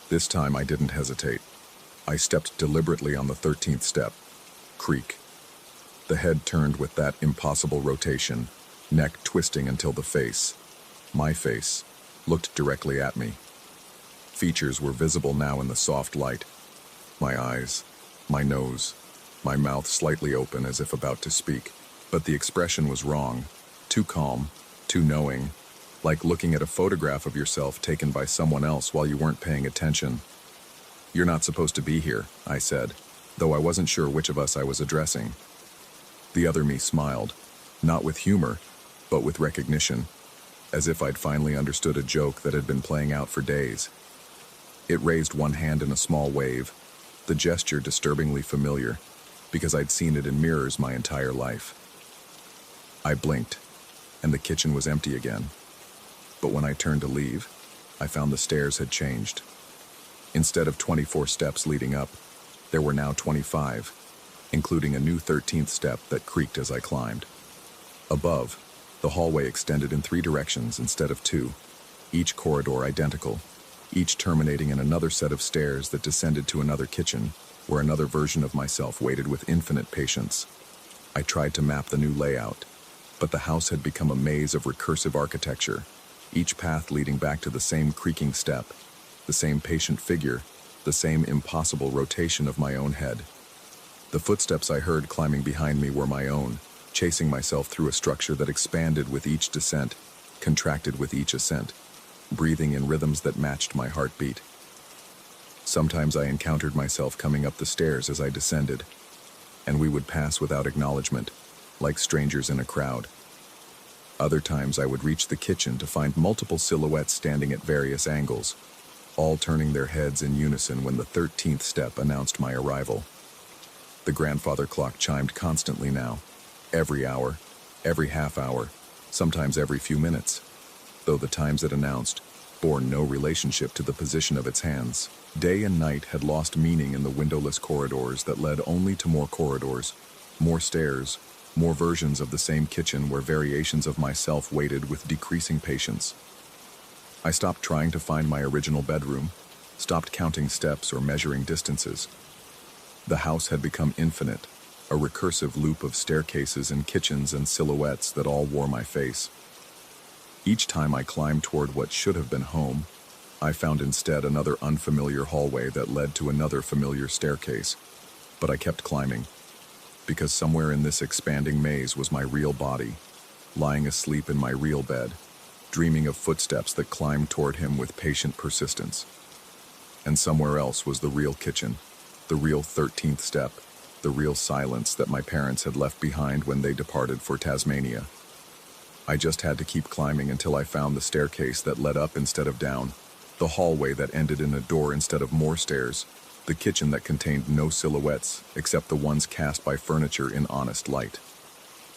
This time I didn't hesitate. I stepped deliberately on the 13th step. Creak. The head turned with that impossible rotation, neck twisting until the face, my face, looked directly at me. Features were visible now in the soft light. My eyes, my nose, my mouth slightly open as if about to speak. But the expression was wrong, too calm, too knowing, like looking at a photograph of yourself taken by someone else while you weren't paying attention. "You're not supposed to be here," I said, though I wasn't sure which of us I was addressing. The other me smiled, not with humor, but with recognition, as if I'd finally understood a joke that had been playing out for days. It raised one hand in a small wave, the gesture disturbingly familiar, because I'd seen it in mirrors my entire life. I blinked, and the kitchen was empty again. But when I turned to leave, I found the stairs had changed. Instead of 24 steps leading up, there were now 25, including a new 13th step that creaked as I climbed. Above, the hallway extended in 3 directions instead of 2, each corridor identical, each terminating in another set of stairs that descended to another kitchen, where another version of myself waited with infinite patience. I tried to map the new layout, but the house had become a maze of recursive architecture, each path leading back to the same creaking step, the same patient figure, the same impossible rotation of my own head. The footsteps I heard climbing behind me were my own, chasing myself through a structure that expanded with each descent, contracted with each ascent, breathing in rhythms that matched my heartbeat. Sometimes I encountered myself coming up the stairs as I descended, and we would pass without acknowledgement, like strangers in a crowd. Other times I would reach the kitchen to find multiple silhouettes standing at various angles, all turning their heads in unison when the 13th step announced my arrival. The grandfather clock chimed constantly now, every hour, every half hour, sometimes every few minutes, though the times it announced bore no relationship to the position of its hands. Day and night had lost meaning in the windowless corridors that led only to more corridors, more stairs, more versions of the same kitchen where variations of myself waited with decreasing patience. I stopped trying to find my original bedroom, stopped counting steps or measuring distances. The house had become infinite, a recursive loop of staircases and kitchens and silhouettes that all wore my face. Each time I climbed toward what should have been home, I found instead another unfamiliar hallway that led to another familiar staircase. But I kept climbing, because somewhere in this expanding maze was my real body, lying asleep in my real bed, dreaming of footsteps that climbed toward him with patient persistence. And somewhere else was the real kitchen, the real 13th step, the real silence that my parents had left behind when they departed for Tasmania. I just had to keep climbing until I found the staircase that led up instead of down, the hallway that ended in a door instead of more stairs, the kitchen that contained no silhouettes except the ones cast by furniture in honest light.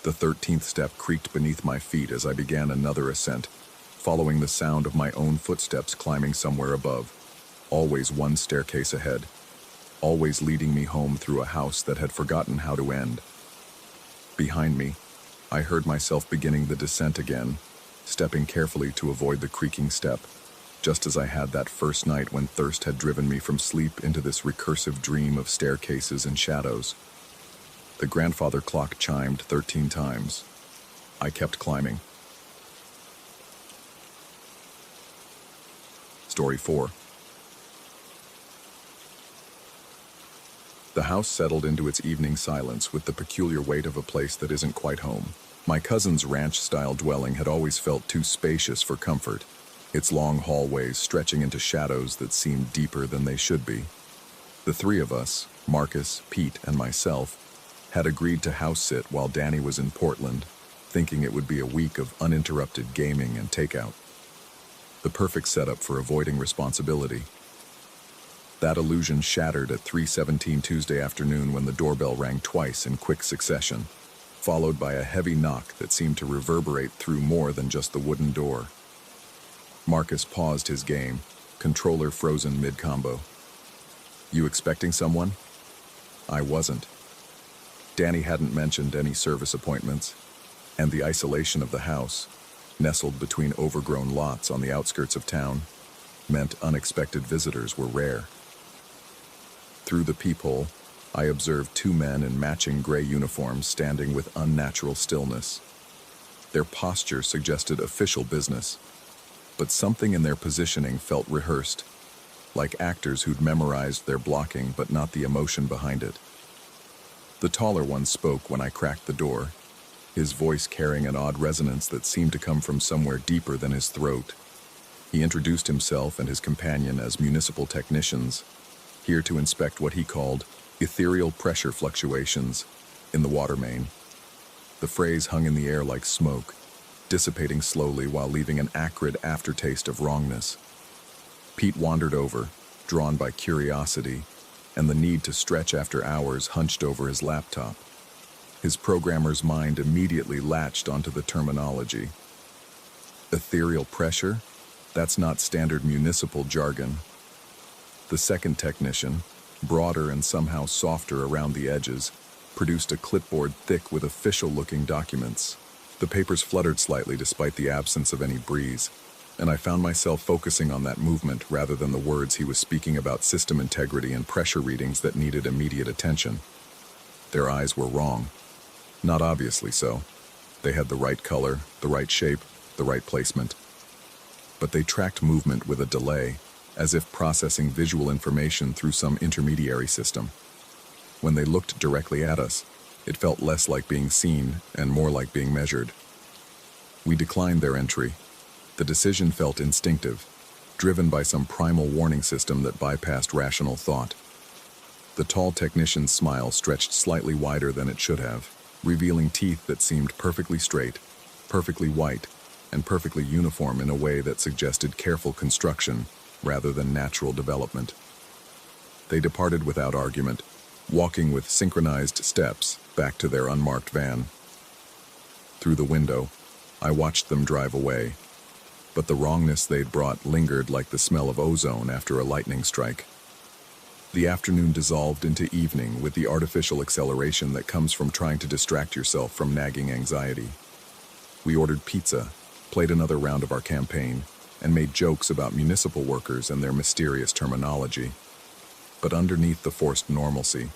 The 13th step creaked beneath my feet as I began another ascent, following the sound of my own footsteps climbing somewhere above, always one staircase ahead, always leading me home through a house that had forgotten how to end. Behind me, I heard myself beginning the descent again, stepping carefully to avoid the creaking step, just as I had that first night when thirst had driven me from sleep into this recursive dream of staircases and shadows. The grandfather clock chimed 13 times. I kept climbing. Story 4. The house settled into its evening silence with the peculiar weight of a place that isn't quite home. My cousin's ranch-style dwelling had always felt too spacious for comfort, its long hallways stretching into shadows that seemed deeper than they should be. The 3 of us, Marcus, Pete, and myself, had agreed to house-sit while Danny was in Portland, thinking it would be a week of uninterrupted gaming and takeout. The perfect setup for avoiding responsibility. That illusion shattered at 3:17 Tuesday afternoon when the doorbell rang twice in quick succession, followed by a heavy knock that seemed to reverberate through more than just the wooden door. Marcus paused his game, controller frozen mid-combo. "You expecting someone?" I wasn't. Danny hadn't mentioned any service appointments, and the isolation of the house, nestled between overgrown lots on the outskirts of town, meant unexpected visitors were rare. Through the peephole, I observed 2 men in matching gray uniforms standing with unnatural stillness. Their posture suggested official business, but something in their positioning felt rehearsed, like actors who'd memorized their blocking but not the emotion behind it. The taller one spoke when I cracked the door, his voice carrying an odd resonance that seemed to come from somewhere deeper than his throat. He introduced himself and his companion as municipal technicians, here to inspect what he called ethereal pressure fluctuations in the water main. The phrase hung in the air like smoke, dissipating slowly while leaving an acrid aftertaste of wrongness. Pete wandered over, drawn by curiosity and the need to stretch after hours hunched over his laptop. His programmer's mind immediately latched onto the terminology. Ethereal pressure? That's not standard municipal jargon. The second technician, broader and somehow softer around the edges, produced a clipboard thick with official-looking documents. The papers fluttered slightly despite the absence of any breeze, and I found myself focusing on that movement rather than the words he was speaking about system integrity and pressure readings that needed immediate attention. Their eyes were wrong. Not obviously so. They had the right color, the right shape, the right placement. But they tracked movement with a delay, as if processing visual information through some intermediary system. When they looked directly at us, it felt less like being seen and more like being measured. We declined their entry. The decision felt instinctive, driven by some primal warning system that bypassed rational thought. The tall technician's smile stretched slightly wider than it should have, revealing teeth that seemed perfectly straight, perfectly white, and perfectly uniform in a way that suggested careful construction rather than natural development. They departed without argument, walking with synchronized steps back to their unmarked van. Through the window, I watched them drive away, but the wrongness they'd brought lingered like the smell of ozone after a lightning strike. The afternoon dissolved into evening with the artificial acceleration that comes from trying to distract yourself from nagging anxiety. We ordered pizza, played another round of our campaign, and made jokes about municipal workers and their mysterious terminology. But underneath the forced normalcy,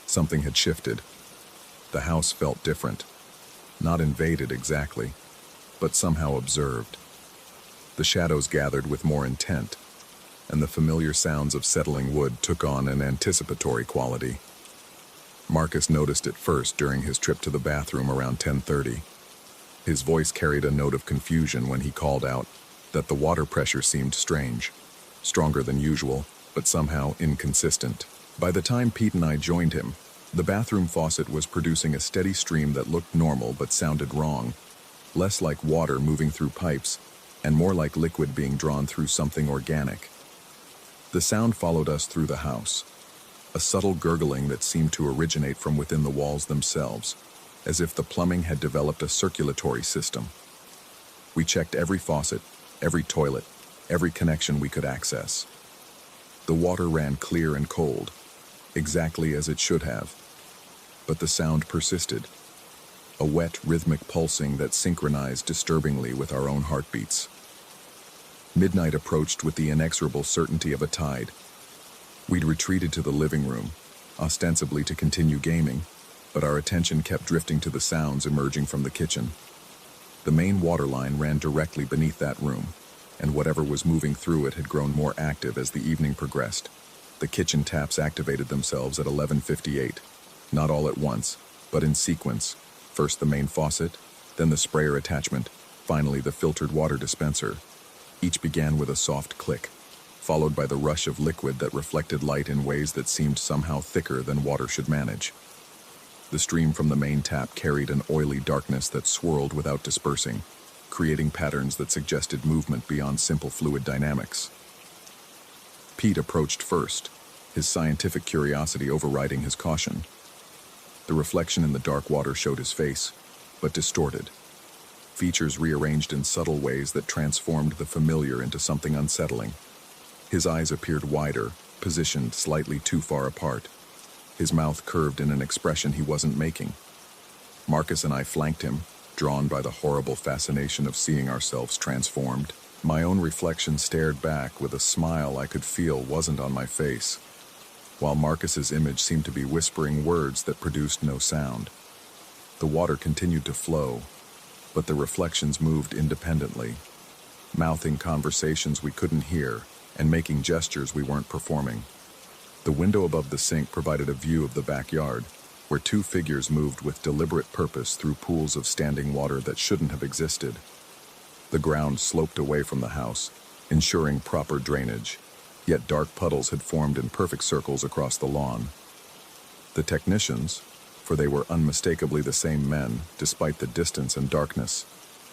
something had shifted. The house felt different. Not invaded exactly, but somehow observed. The shadows gathered with more intent, and the familiar sounds of settling wood took on an anticipatory quality. Marcus noticed it first during his trip to the bathroom around 10:30. His voice carried a note of confusion when he called out that the water pressure seemed strange, stronger than usual, but somehow inconsistent. By the time Pete and I joined him, the bathroom faucet was producing a steady stream that looked normal but sounded wrong, less like water moving through pipes, and more like liquid being drawn through something organic. The sound followed us through the house, a subtle gurgling that seemed to originate from within the walls themselves, as if the plumbing had developed a circulatory system. We checked every faucet, every toilet, every connection we could access. The water ran clear and cold, exactly as it should have. But the sound persisted, a wet, rhythmic pulsing that synchronized disturbingly with our own heartbeats. Midnight approached with the inexorable certainty of a tide. We'd retreated to the living room, ostensibly to continue gaming, but our attention kept drifting to the sounds emerging from the kitchen. The main water line ran directly beneath that room, and whatever was moving through it had grown more active as the evening progressed. The kitchen taps activated themselves at 11:58, not all at once, but in sequence. First the main faucet, then the sprayer attachment, finally the filtered water dispenser. Each began with a soft click, followed by the rush of liquid that reflected light in ways that seemed somehow thicker than water should manage. The stream from the main tap carried an oily darkness that swirled without dispersing, creating patterns that suggested movement beyond simple fluid dynamics. Pete approached first, his scientific curiosity overriding his caution. The reflection in the dark water showed his face, but distorted. Features rearranged in subtle ways that transformed the familiar into something unsettling. His eyes appeared wider, positioned slightly too far apart. His mouth curved in an expression he wasn't making. Marcus and I flanked him, drawn by the horrible fascination of seeing ourselves transformed. My own reflection stared back with a smile I could feel wasn't on my face, while Marcus's image seemed to be whispering words that produced no sound. The water continued to flow, but the reflections moved independently, mouthing conversations we couldn't hear and making gestures we weren't performing. The window above the sink provided a view of the backyard, where two figures moved with deliberate purpose through pools of standing water that shouldn't have existed. The ground sloped away from the house, ensuring proper drainage, yet dark puddles had formed in perfect circles across the lawn. The technicians, for they were unmistakably the same men, despite the distance and darkness,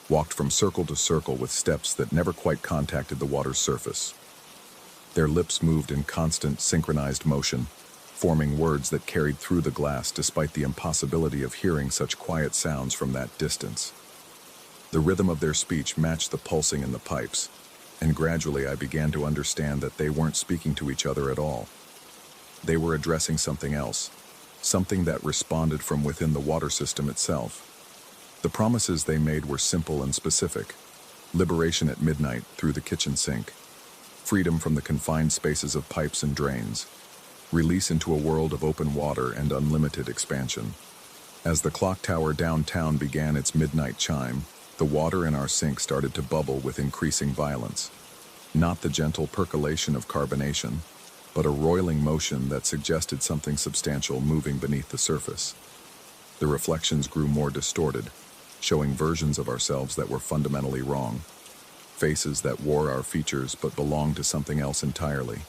walked from circle to circle with steps that never quite contacted the water's surface. Their lips moved in constant, synchronized motion, forming words that carried through the glass despite the impossibility of hearing such quiet sounds from that distance. The rhythm of their speech matched the pulsing in the pipes, and gradually I began to understand that they weren't speaking to each other at all. They were addressing something else, something that responded from within the water system itself. The promises they made were simple and specific: liberation at midnight through the kitchen sink, freedom from the confined spaces of pipes and drains, release into a world of open water and unlimited expansion. As the clock tower downtown began its midnight chime, the water in our sink started to bubble with increasing violence. Not the gentle percolation of carbonation, but a roiling motion that suggested something substantial moving beneath the surface. The reflections grew more distorted, showing versions of ourselves that were fundamentally wrong. Faces that wore our features but belonged to something else entirely.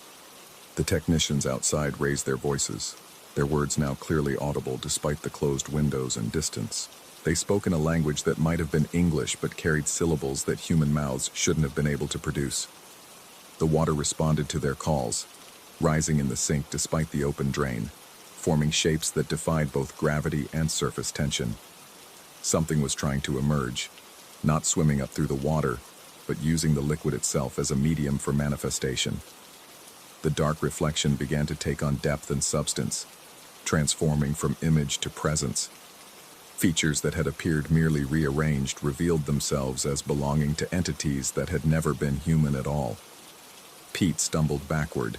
The technicians outside raised their voices, their words now clearly audible despite the closed windows and distance. They spoke in a language that might have been English but carried syllables that human mouths shouldn't have been able to produce. The water responded to their calls, rising in the sink despite the open drain, forming shapes that defied both gravity and surface tension. Something was trying to emerge, not swimming up through the water, but using the liquid itself as a medium for manifestation. The dark reflection began to take on depth and substance, transforming from image to presence. Features that had appeared merely rearranged revealed themselves as belonging to entities that had never been human at all. Pete stumbled backward,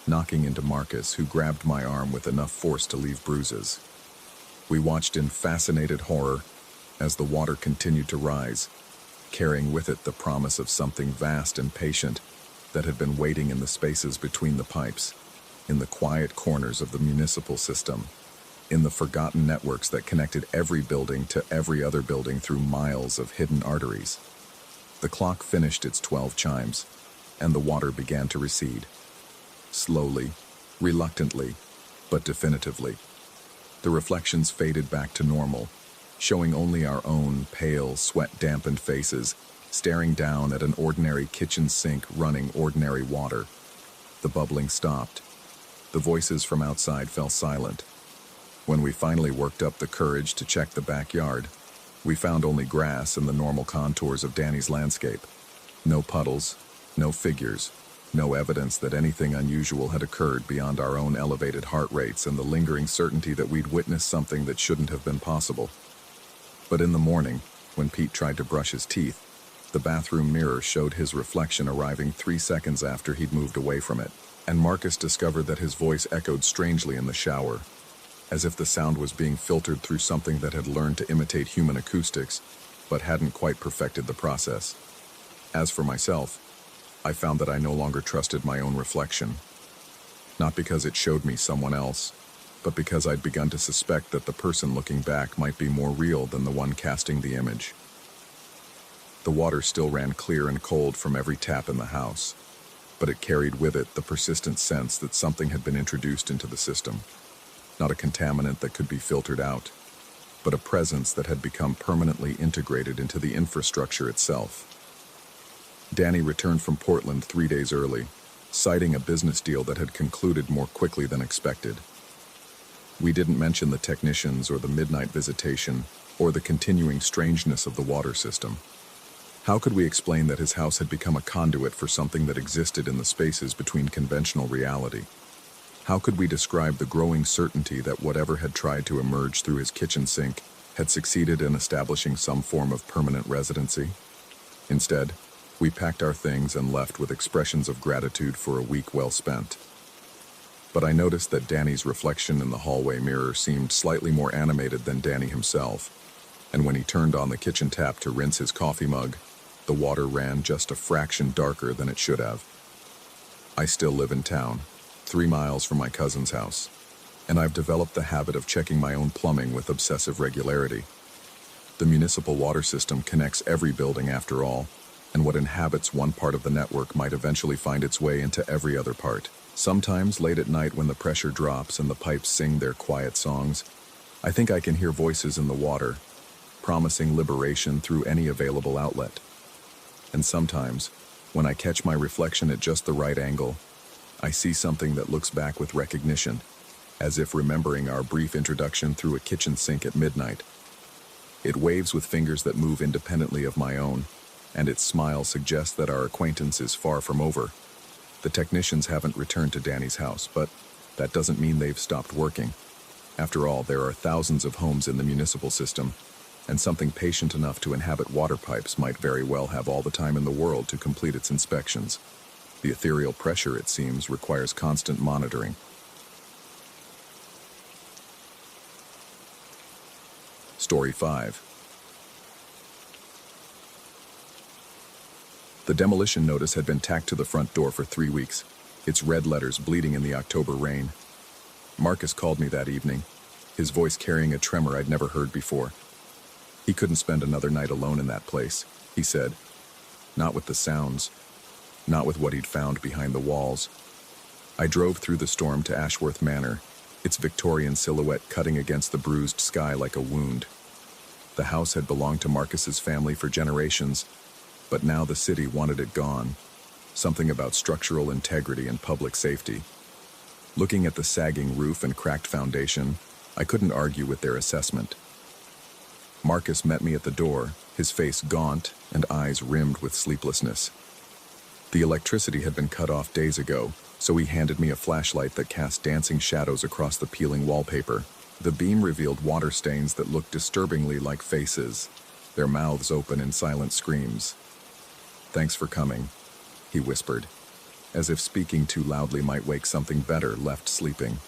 knocking into Marcus, who grabbed my arm with enough force to leave bruises. We watched in fascinated horror as the water continued to rise, carrying with it the promise of something vast and patient that had been waiting in the spaces between the pipes, in the quiet corners of the municipal system, in the forgotten networks that connected every building to every other building through miles of hidden arteries. The clock finished its 12 chimes, and the water began to recede. Slowly, reluctantly, but definitively. The reflections faded back to normal, showing only our own pale, sweat-dampened faces, staring down at an ordinary kitchen sink running ordinary water. The bubbling stopped. The voices from outside fell silent. When we finally worked up the courage to check the backyard, we found only grass and the normal contours of Danny's landscape. No puddles, no figures, no evidence that anything unusual had occurred beyond our own elevated heart rates and the lingering certainty that we'd witnessed something that shouldn't have been possible. But in the morning, when Pete tried to brush his teeth, the bathroom mirror showed his reflection arriving 3 seconds after he'd moved away from it, and Marcus discovered that his voice echoed strangely in the shower, as if the sound was being filtered through something that had learned to imitate human acoustics, but hadn't quite perfected the process. As for myself, I found that I no longer trusted my own reflection. Not because it showed me someone else, but because I'd begun to suspect that the person looking back might be more real than the one casting the image. The water still ran clear and cold from every tap in the house, but it carried with it the persistent sense that something had been introduced into the system. Not a contaminant that could be filtered out, but a presence that had become permanently integrated into the infrastructure itself. Danny returned from Portland 3 days early, citing a business deal that had concluded more quickly than expected. We didn't mention the technicians or the midnight visitation or the continuing strangeness of the water system. How could we explain that his house had become a conduit for something that existed in the spaces between conventional reality? How could we describe the growing certainty that whatever had tried to emerge through his kitchen sink had succeeded in establishing some form of permanent residency? Instead, we packed our things and left with expressions of gratitude for a week well spent. But I noticed that Danny's reflection in the hallway mirror seemed slightly more animated than Danny himself, and when he turned on the kitchen tap to rinse his coffee mug, the water ran just a fraction darker than it should have. I still live in town, 3 miles from my cousin's house, and I've developed the habit of checking my own plumbing with obsessive regularity. The municipal water system connects every building after all, and what inhabits one part of the network might eventually find its way into every other part. Sometimes, late at night when the pressure drops and the pipes sing their quiet songs, I think I can hear voices in the water, promising liberation through any available outlet. And sometimes, when I catch my reflection at just the right angle, I see something that looks back with recognition, as if remembering our brief introduction through a kitchen sink at midnight. It waves with fingers that move independently of my own, and its smile suggests that our acquaintance is far from over. The technicians haven't returned to Danny's house, but that doesn't mean they've stopped working. After all, there are thousands of homes in the municipal system, and something patient enough to inhabit water pipes might very well have all the time in the world to complete its inspections. The ethereal pressure, it seems, requires constant monitoring. Story 5. The demolition notice had been tacked to the front door for 3 weeks, its red letters bleeding in the October rain. Marcus called me that evening, his voice carrying a tremor I'd never heard before. He couldn't spend another night alone in that place, he said. Not with the sounds, not with what he'd found behind the walls. I drove through the storm to Ashworth Manor, its Victorian silhouette cutting against the bruised sky like a wound. The house had belonged to Marcus's family for generations, but now the city wanted it gone. Something about structural integrity and public safety. Looking at the sagging roof and cracked foundation, I couldn't argue with their assessment. Marcus met me at the door, his face gaunt and eyes rimmed with sleeplessness. The electricity had been cut off days ago, so he handed me a flashlight that cast dancing shadows across the peeling wallpaper. The beam revealed water stains that looked disturbingly like faces, their mouths open in silent screams. "Thanks for coming," he whispered, as if speaking too loudly might wake something better left sleeping.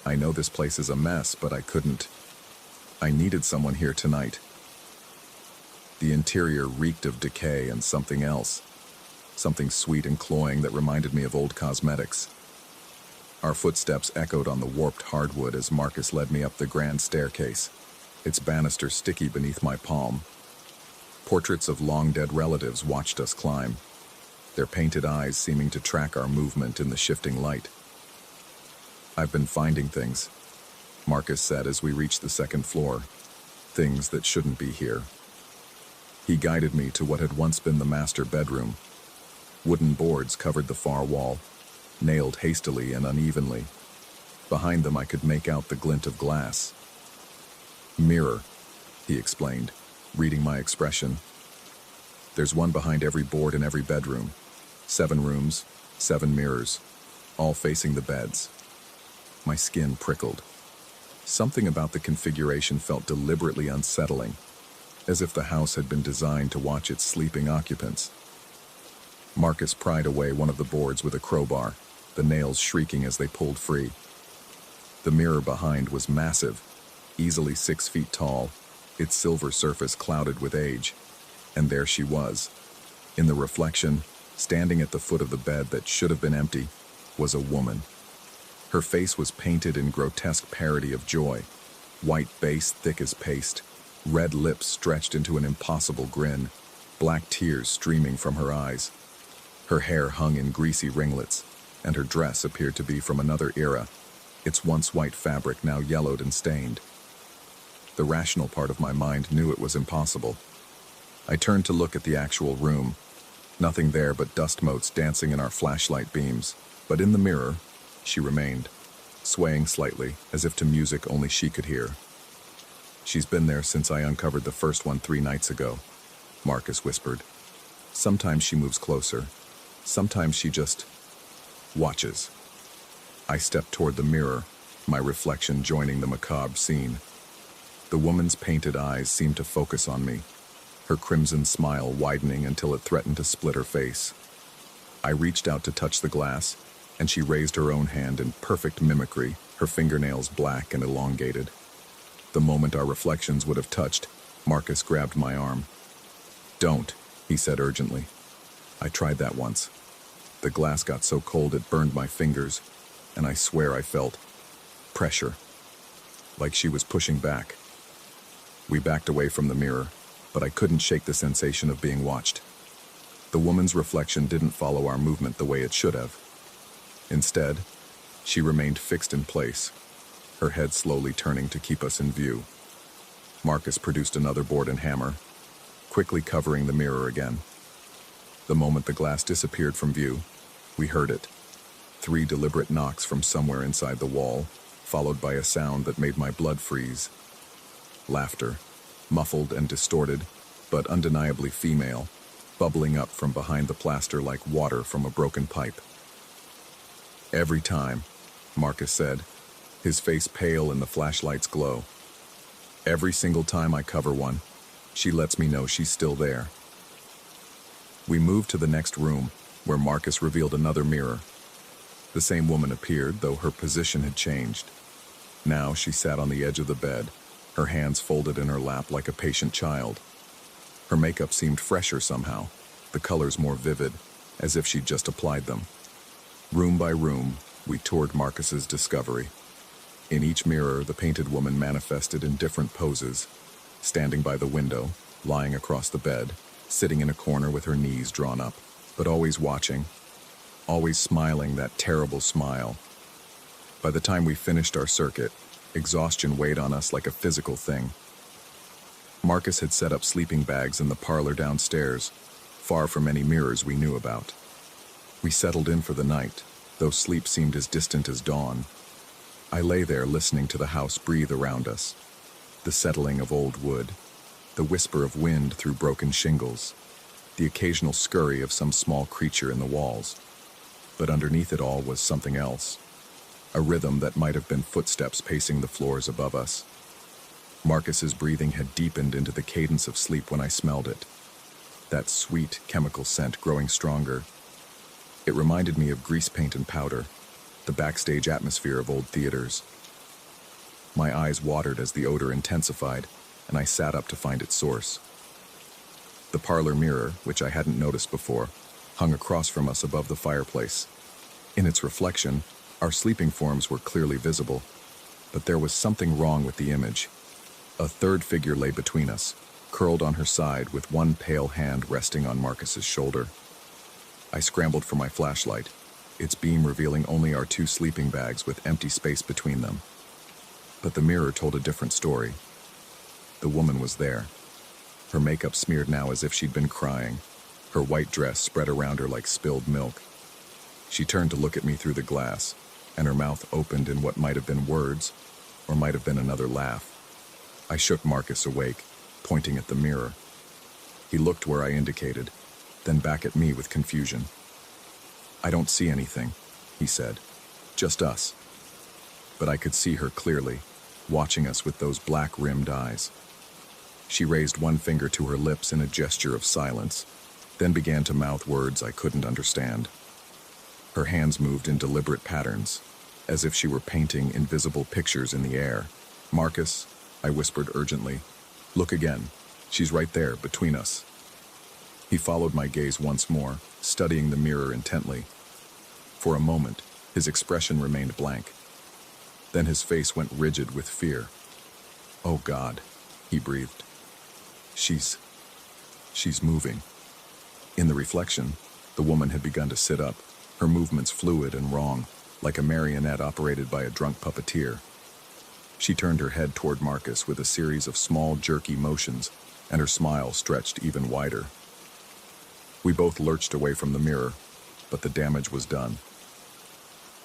"I know this place is a mess, but I needed someone here tonight." The interior reeked of decay and something else, something sweet and cloying that reminded me of old cosmetics. Our footsteps echoed on the warped hardwood as Marcus led me up the grand staircase, its banister sticky beneath my palm. Portraits of long-dead relatives watched us climb, their painted eyes seeming to track our movement in the shifting light. "I've been finding things," Marcus said as we reached the second floor. "Things that shouldn't be here." He guided me to what had once been the master bedroom. Wooden boards covered the far wall, nailed hastily and unevenly. Behind them I could make out the glint of glass. "Mirror," he explained, reading my expression. "There's one behind every board in every bedroom. 7 rooms, 7 mirrors, all facing the beds." My skin prickled. Something about the configuration felt deliberately unsettling, as if the house had been designed to watch its sleeping occupants. Marcus pried away one of the boards with a crowbar, the nails shrieking as they pulled free. The mirror behind was massive, easily 6 feet tall, its silver surface clouded with age. And there she was. In the reflection, standing at the foot of the bed that should have been empty, was a woman. Her face was painted in grotesque parody of joy, white base thick as paste, red lips stretched into an impossible grin, black tears streaming from her eyes. Her hair hung in greasy ringlets, and her dress appeared to be from another era, its once white fabric now yellowed and stained. The rational part of my mind knew it was impossible. I turned to look at the actual room. Nothing there but dust motes dancing in our flashlight beams. But in the mirror, she remained, swaying slightly, as if to music only she could hear. "She's been there since I uncovered the first one 3 nights ago," Marcus whispered. "Sometimes she moves closer. Sometimes she just watches." I stepped toward the mirror, my reflection joining the macabre scene. The woman's painted eyes seemed to focus on me, her crimson smile widening until it threatened to split her face. I reached out to touch the glass, and she raised her own hand in perfect mimicry, her fingernails black and elongated. The moment our reflections would have touched, Marcus grabbed my arm. "Don't," he said urgently. I tried that once. The glass got so cold it burned my fingers, and I swear I felt Pressure, like she was pushing back. We backed away from the mirror, but I couldn't shake the sensation of being watched. The woman's reflection didn't follow our movement the way it should have. Instead, she remained fixed in place, her head slowly turning to keep us in view. Marcus produced another board and hammer, quickly covering the mirror again. The moment the glass disappeared from view, we heard it. 3 deliberate knocks from somewhere inside the wall, followed by a sound that made my blood freeze. Laughter, muffled and distorted, but undeniably female, bubbling up from behind the plaster like water from a broken pipe. "Every time," Marcus said, his face pale in the flashlight's glow. "Every single time I cover one, she lets me know she's still there." We moved to the next room, where Marcus revealed another mirror. The same woman appeared, though her position had changed. Now she sat on the edge of the bed, her hands folded in her lap like a patient child. Her makeup seemed fresher somehow, the colors more vivid, as if she'd just applied them. Room by room, we toured Marcus's discovery. In each mirror, the painted woman manifested in different poses, standing by the window, lying across the bed, sitting in a corner with her knees drawn up, but always watching, always smiling that terrible smile. By the time we finished our circuit, exhaustion weighed on us like a physical thing. Marcus had set up sleeping bags in the parlor downstairs, far from any mirrors we knew about. We settled in for the night, though sleep seemed as distant as dawn. I lay there listening to the house breathe around us, the settling of old wood, the whisper of wind through broken shingles, the occasional scurry of some small creature in the walls. But underneath it all was something else, a rhythm that might have been footsteps pacing the floors above us. Marcus's breathing had deepened into the cadence of sleep when I smelled it, that sweet chemical scent growing stronger. It reminded me of grease paint and powder, the backstage atmosphere of old theaters. My eyes watered as the odor intensified, and I sat up to find its source. The parlor mirror, which I hadn't noticed before, hung across from us above the fireplace. In its reflection, our sleeping forms were clearly visible, but there was something wrong with the image. A third figure lay between us, curled on her side with one pale hand resting on Marcus's shoulder. I scrambled for my flashlight, its beam revealing only our 2 sleeping bags with empty space between them. But the mirror told a different story. The woman was there, her makeup smeared now as if she'd been crying, her white dress spread around her like spilled milk. She turned to look at me through the glass, and her mouth opened in what might have been words, or might have been another laugh. I shook Marcus awake, pointing at the mirror. He looked where I indicated, then back at me with confusion. "I don't see anything," he said. "Just us." But I could see her clearly, watching us with those black-rimmed eyes. She raised one finger to her lips in a gesture of silence, then began to mouth words I couldn't understand. Her hands moved in deliberate patterns, as if she were painting invisible pictures in the air. "Marcus," I whispered urgently, "look again. She's right there, between us." He followed my gaze once more, studying the mirror intently. For a moment, his expression remained blank. Then his face went rigid with fear. "Oh God," he breathed. She's moving." In the reflection, the woman had begun to sit up, her movements fluid and wrong, like a marionette operated by a drunk puppeteer. She turned her head toward Marcus with a series of small, jerky motions, and her smile stretched even wider. We both lurched away from the mirror, but the damage was done.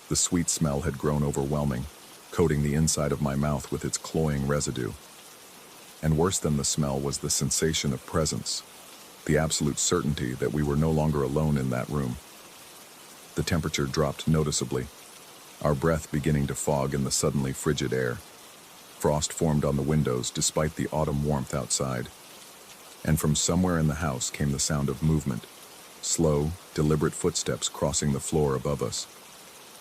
The sweet smell had grown overwhelming, coating the inside of my mouth with its cloying residue. And worse than the smell was the sensation of presence, the absolute certainty that we were no longer alone in that room. The temperature dropped noticeably, our breath beginning to fog in the suddenly frigid air. Frost formed on the windows despite the autumn warmth outside. And from somewhere in the house came the sound of movement, slow, deliberate footsteps crossing the floor above us.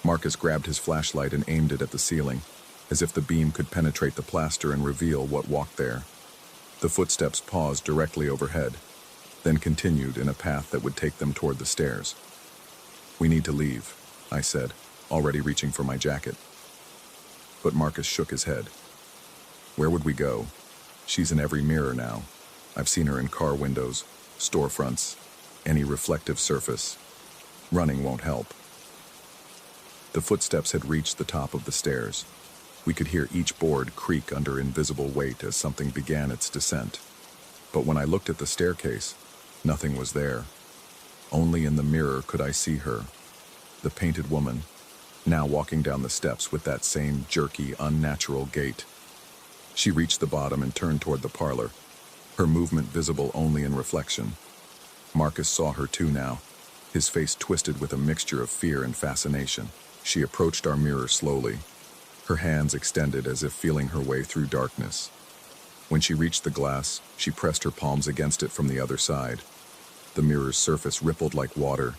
Marcus grabbed his flashlight and aimed it at the ceiling, as if the beam could penetrate the plaster and reveal what walked there. The footsteps paused directly overhead, then continued in a path that would take them toward the stairs. "We need to leave," I said, already reaching for my jacket. But Marcus shook his head. Where would we go? She's in every mirror now. I've seen her in car windows, storefronts, any reflective surface. Running won't help. The footsteps had reached the top of the stairs. We could hear each board creak under invisible weight as something began its descent. But when I looked at the staircase, nothing was there. Only in the mirror could I see her, the painted woman, now walking down the steps with that same jerky, unnatural gait. She reached the bottom and turned toward the parlor, her movement visible only in reflection. Marcus saw her too now, his face twisted with a mixture of fear and fascination. She approached our mirror slowly, her hands extended as if feeling her way through darkness. When she reached the glass, she pressed her palms against it from the other side. The mirror's surface rippled like water,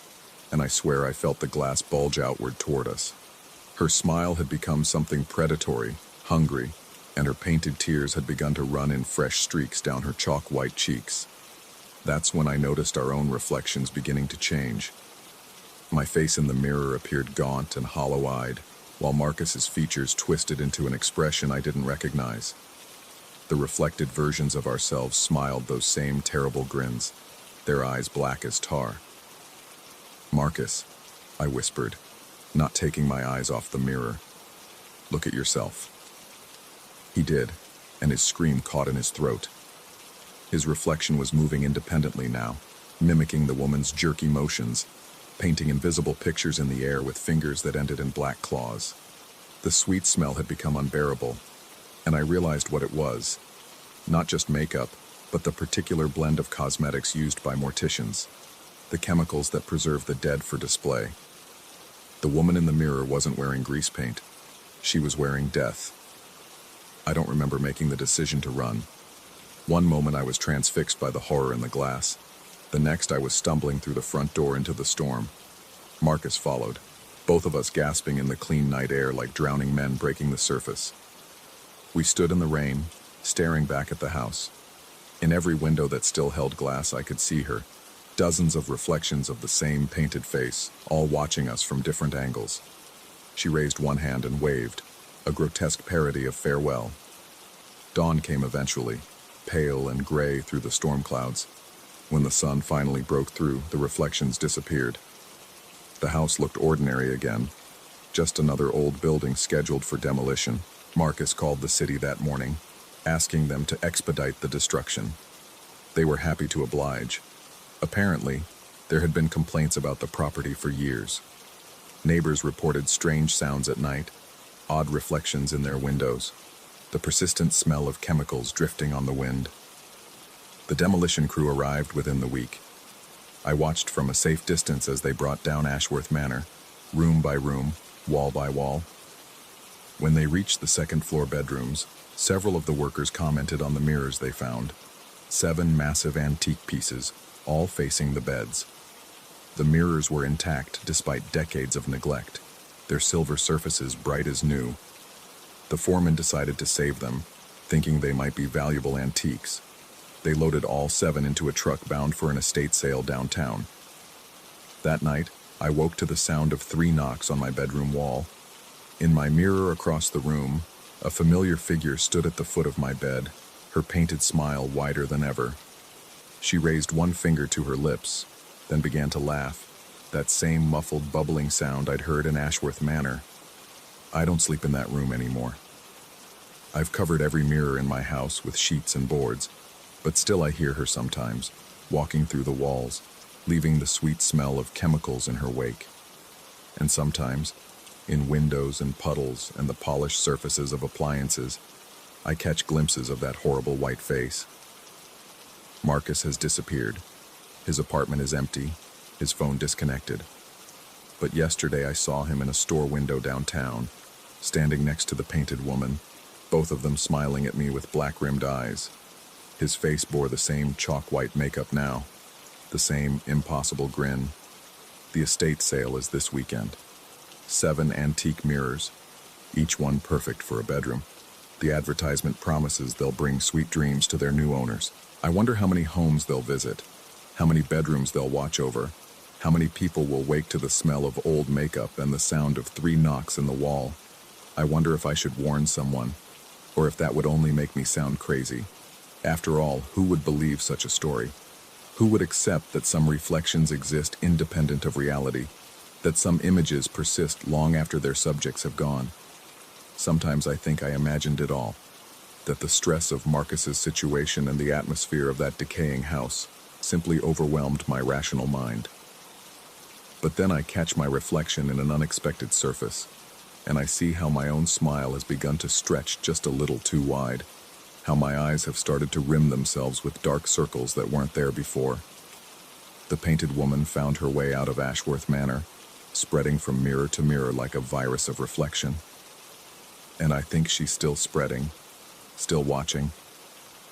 and I swear I felt the glass bulge outward toward us. Her smile had become something predatory, hungry, and her painted tears had begun to run in fresh streaks down her chalk-white cheeks. That's when I noticed our own reflections beginning to change. My face in the mirror appeared gaunt and hollow-eyed, while Marcus's features twisted into an expression I didn't recognize. The reflected versions of ourselves smiled those same terrible grins, their eyes black as tar. "Marcus," I whispered, not taking my eyes off the mirror. "Look at yourself." He did, and his scream caught in his throat. His reflection was moving independently now, mimicking the woman's jerky motions, painting invisible pictures in the air with fingers that ended in black claws. The sweet smell had become unbearable, and I realized what it was. Not just makeup, but the particular blend of cosmetics used by morticians, the chemicals that preserve the dead for display. The woman in the mirror wasn't wearing grease paint. She was wearing death. I don't remember making the decision to run. One moment I was transfixed by the horror in the glass. The next I was stumbling through the front door into the storm. Marcus followed, both of us gasping in the clean night air like drowning men breaking the surface. We stood in the rain, staring back at the house. In every window that still held glass I could see her, dozens of reflections of the same painted face, all watching us from different angles. She raised one hand and waved, a grotesque parody of farewell. Dawn came eventually, pale and gray through the storm clouds. When the sun finally broke through, the reflections disappeared. The house looked ordinary again, just another old building scheduled for demolition. Marcus called the city that morning, asking them to expedite the destruction. They were happy to oblige. Apparently, there had been complaints about the property for years. Neighbors reported strange sounds at night, odd reflections in their windows, the persistent smell of chemicals drifting on the wind. The demolition crew arrived within the week. I watched from a safe distance as they brought down Ashworth Manor, room by room, wall by wall. When they reached the second-floor bedrooms, several of the workers commented on the mirrors they found. 7 massive antique pieces, all facing the beds. The mirrors were intact despite decades of neglect, their silver surfaces bright as new. The foreman decided to save them, thinking they might be valuable antiques. They loaded all 7 into a truck bound for an estate sale downtown. That night, I woke to the sound of 3 knocks on my bedroom wall. In my mirror across the room, a familiar figure stood at the foot of my bed, her painted smile wider than ever. She raised one finger to her lips, then began to laugh, that same muffled bubbling sound I'd heard in Ashworth Manor. I don't sleep in that room anymore. I've covered every mirror in my house with sheets and boards, but still I hear her sometimes, walking through the walls, leaving the sweet smell of chemicals in her wake. And sometimes, in windows and puddles and the polished surfaces of appliances, I catch glimpses of that horrible white face. Marcus has disappeared. His apartment is empty, his phone disconnected. But yesterday I saw him in a store window downtown, standing next to the painted woman, both of them smiling at me with black-rimmed eyes. His face bore the same chalk-white makeup now, the same impossible grin. The estate sale is this weekend. 7 antique mirrors, each one perfect for a bedroom. The advertisement promises they'll bring sweet dreams to their new owners. I wonder how many homes they'll visit, how many bedrooms they'll watch over, how many people will wake to the smell of old makeup and the sound of 3 knocks in the wall. I wonder if I should warn someone, or if that would only make me sound crazy. After all, who would believe such a story? Who would accept that some reflections exist independent of reality, that some images persist long after their subjects have gone? Sometimes I think I imagined it all, that the stress of Marcus's situation and the atmosphere of that decaying house simply overwhelmed my rational mind. But then I catch my reflection in an unexpected surface, and I see how my own smile has begun to stretch just a little too wide, how my eyes have started to rim themselves with dark circles that weren't there before. The painted woman found her way out of Ashworth Manor, spreading from mirror to mirror like a virus of reflection. And I think she's still spreading, still watching,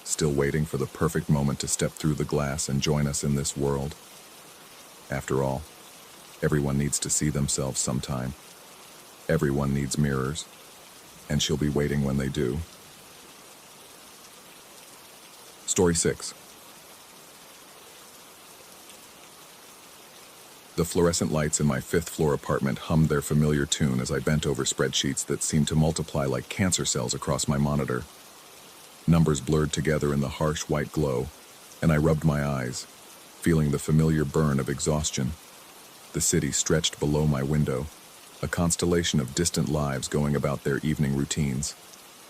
still waiting for the perfect moment to step through the glass and join us in this world. After all, everyone needs to see themselves sometime. Everyone needs mirrors, and she'll be waiting when they do. Story 6. The fluorescent lights in my fifth-floor apartment hummed their familiar tune as I bent over spreadsheets that seemed to multiply like cancer cells across my monitor. Numbers blurred together in the harsh white glow, and I rubbed my eyes, feeling the familiar burn of exhaustion. The city stretched below my window, a constellation of distant lives going about their evening routines,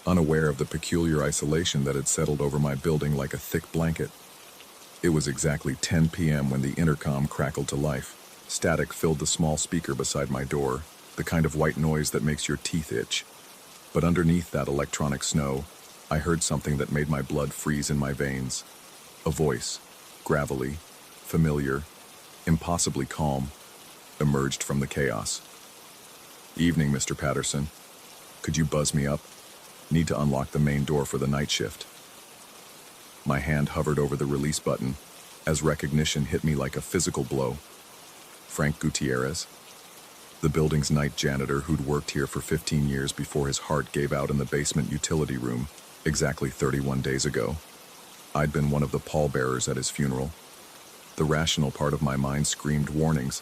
unaware of the peculiar isolation that had settled over my building like a thick blanket. It was exactly 10 p.m. when the intercom crackled to life. Static filled the small speaker beside my door, the kind of white noise that makes your teeth itch. But underneath that electronic snow, I heard something that made my blood freeze in my veins. A voice, gravelly, familiar, impossibly calm, emerged from the chaos. "Evening, Mr. Patterson. Could you buzz me up? Need to unlock the main door for the night shift." My hand hovered over the release button as recognition hit me like a physical blow. Frank Gutierrez, the building's night janitor who'd worked here for 15 years before his heart gave out in the basement utility room, exactly 31 days ago. I'd been one of the pallbearers at his funeral. The rational part of my mind screamed warnings,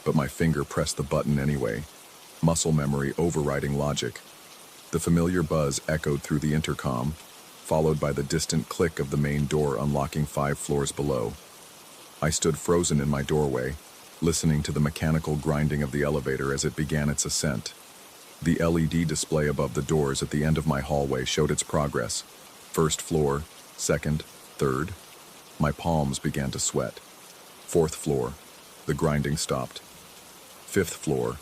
but my finger pressed the button anyway, muscle memory overriding logic. The familiar buzz echoed through the intercom, followed by the distant click of the main door unlocking 5 floors below. I stood frozen in my doorway, listening to the mechanical grinding of the elevator as it began its ascent. The LED display above the doors at the end of my hallway showed its progress. First floor, second, third. My palms began to sweat. Fourth floor, the grinding stopped. Fifth floor,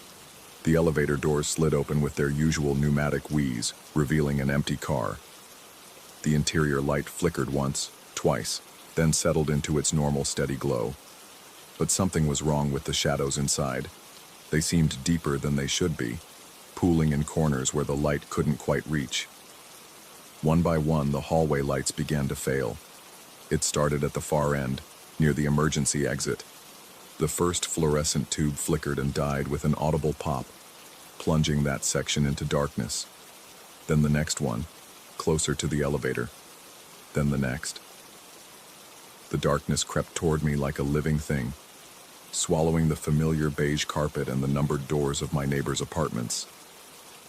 the elevator doors slid open with their usual pneumatic wheeze, revealing an empty car. The interior light flickered once, twice, then settled into its normal steady glow. But something was wrong with the shadows inside. They seemed deeper than they should be, pooling in corners where the light couldn't quite reach. One by one, the hallway lights began to fail. It started at the far end, near the emergency exit. The first fluorescent tube flickered and died with an audible pop, plunging that section into darkness. Then the next one, closer to the elevator. Then the next. The darkness crept toward me like a living thing, swallowing the familiar beige carpet and the numbered doors of my neighbors' apartments.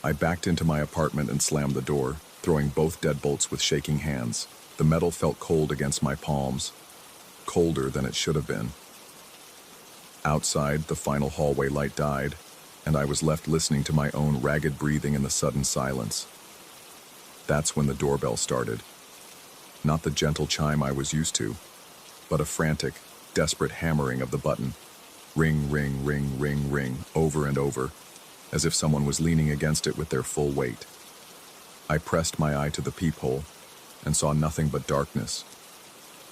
I backed into my apartment and slammed the door, throwing both deadbolts with shaking hands. The metal felt cold against my palms, colder than it should have been. Outside, the final hallway light died, and I was left listening to my own ragged breathing in the sudden silence. That's when the doorbell started. Not the gentle chime I was used to, but a frantic, desperate hammering of the button. Ring, ring, ring, ring, ring, over and over, as if someone was leaning against it with their full weight. I pressed my eye to the peephole and saw nothing but darkness.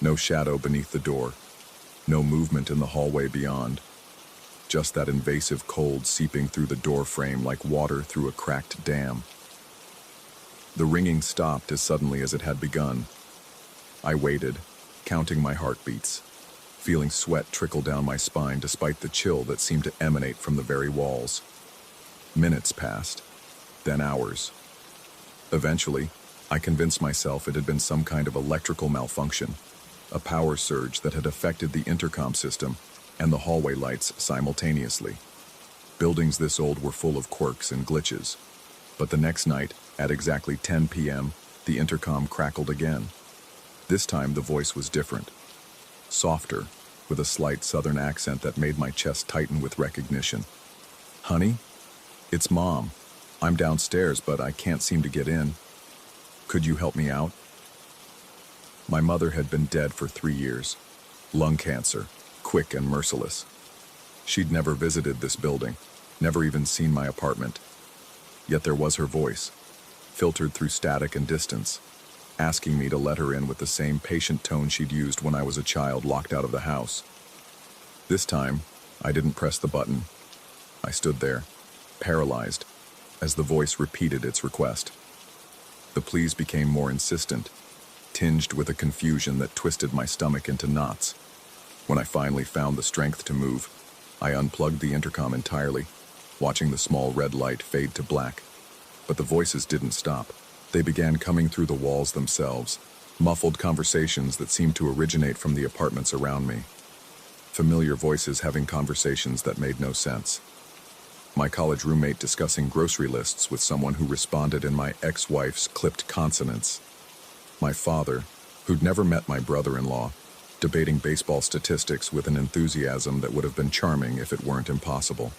No shadow beneath the door, no movement in the hallway beyond. Just that invasive cold seeping through the door frame like water through a cracked dam. The ringing stopped as suddenly as it had begun. I waited, counting my heartbeats, feeling sweat trickle down my spine despite the chill that seemed to emanate from the very walls. Minutes passed, then hours. Eventually, I convinced myself it had been some kind of electrical malfunction, a power surge that had affected the intercom system and the hallway lights simultaneously. Buildings this old were full of quirks and glitches. But the next night, at exactly 10 p.m., the intercom crackled again. This time the voice was different. Softer, with a slight southern accent that made my chest tighten with recognition. "Honey? It's Mom. I'm downstairs, but I can't seem to get in. Could you help me out?" My mother had been dead for 3 years. Lung cancer, quick and merciless. She'd never visited this building, never even seen my apartment. Yet there was her voice, filtered through static and distance, asking me to let her in with the same patient tone she'd used when I was a child locked out of the house. This time, I didn't press the button. I stood there, paralyzed, as the voice repeated its request. The pleas became more insistent, tinged with a confusion that twisted my stomach into knots. When I finally found the strength to move, I unplugged the intercom entirely, watching the small red light fade to black. But the voices didn't stop. They began coming through the walls themselves, muffled conversations that seemed to originate from the apartments around me. Familiar voices having conversations that made no sense. My college roommate discussing grocery lists with someone who responded in my ex-wife's clipped consonants. My father, who'd never met my brother-in-law, debating baseball statistics with an enthusiasm that would have been charming if it weren't impossible.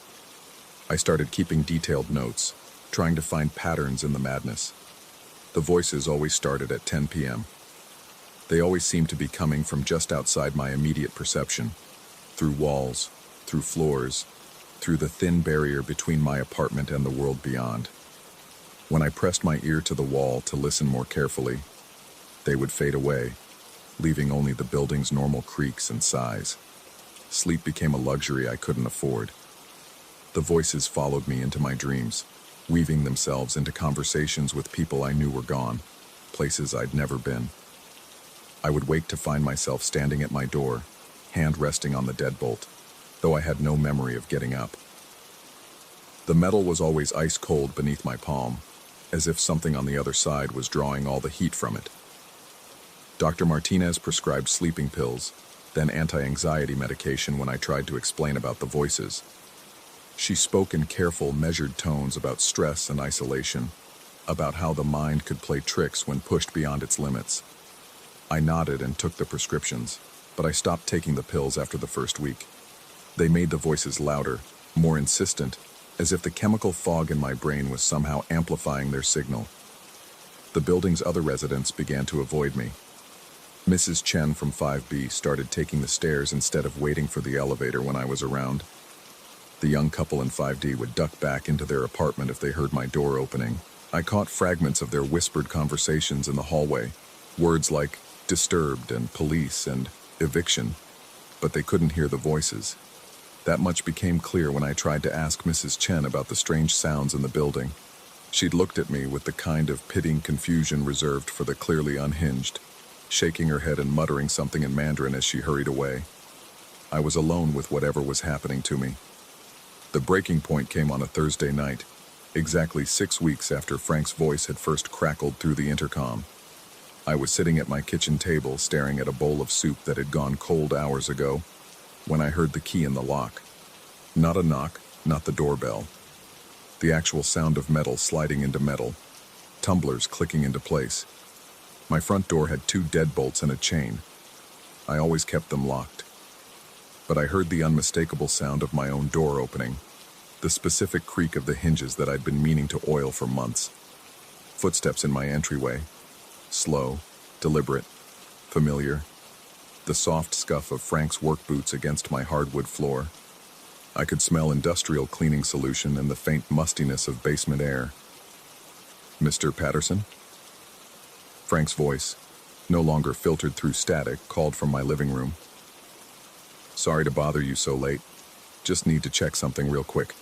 I started keeping detailed notes, trying to find patterns in the madness. The voices always started at 10 p.m. They always seemed to be coming from just outside my immediate perception, through walls, through floors, through the thin barrier between my apartment and the world beyond. When I pressed my ear to the wall to listen more carefully, they would fade away, leaving only the building's normal creaks and sighs. Sleep became a luxury I couldn't afford. The voices followed me into my dreams, weaving themselves into conversations with people I knew were gone, places I'd never been. I would wake to find myself standing at my door, hand resting on the deadbolt, though I had no memory of getting up. The metal was always ice cold beneath my palm, as if something on the other side was drawing all the heat from it. Dr. Martinez prescribed sleeping pills, then anti-anxiety medication when I tried to explain about the voices. She spoke in careful, measured tones about stress and isolation, about how the mind could play tricks when pushed beyond its limits. I nodded and took the prescriptions, but I stopped taking the pills after the first week. They made the voices louder, more insistent, as if the chemical fog in my brain was somehow amplifying their signal. The building's other residents began to avoid me. Mrs. Chen from 5B started taking the stairs instead of waiting for the elevator when I was around. The young couple in 5D would duck back into their apartment if they heard my door opening. I caught fragments of their whispered conversations in the hallway, words like disturbed and police and eviction, but they couldn't hear the voices. That much became clear when I tried to ask Mrs. Chen about the strange sounds in the building. She'd looked at me with the kind of pitying confusion reserved for the clearly unhinged, shaking her head and muttering something in Mandarin as she hurried away. I was alone with whatever was happening to me. The breaking point came on a Thursday night, exactly 6 weeks after Frank's voice had first crackled through the intercom. I was sitting at my kitchen table staring at a bowl of soup that had gone cold hours ago, when I heard the key in the lock. Not a knock, not the doorbell. The actual sound of metal sliding into metal, tumblers clicking into place. My front door had 2 deadbolts and a chain. I always kept them locked. But I heard the unmistakable sound of my own door opening, the specific creak of the hinges that I'd been meaning to oil for months. Footsteps in my entryway, slow, deliberate, familiar. The soft scuff of Frank's work boots against my hardwood floor. I could smell industrial cleaning solution and the faint mustiness of basement air. "Mr. Patterson?" Frank's voice, no longer filtered through static, called from my living room. "Sorry to bother you so late. Just need to check something real quick."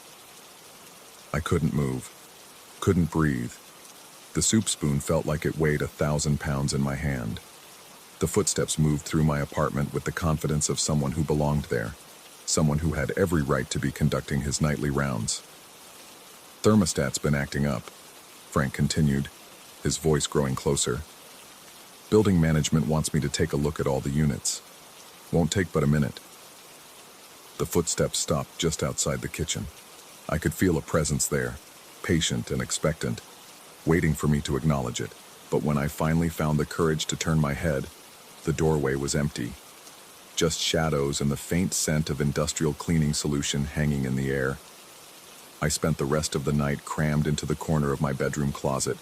I couldn't move, couldn't breathe. The soup spoon felt like it weighed 1,000 pounds in my hand. The footsteps moved through my apartment with the confidence of someone who belonged there, someone who had every right to be conducting his nightly rounds. "Thermostat's been acting up," Frank continued, his voice growing closer. "Building management wants me to take a look at all the units. Won't take but a minute." The footsteps stopped just outside the kitchen. I could feel a presence there, patient and expectant, waiting for me to acknowledge it. But when I finally found the courage to turn my head, the doorway was empty. Just shadows and the faint scent of industrial cleaning solution hanging in the air. I spent the rest of the night crammed into the corner of my bedroom closet,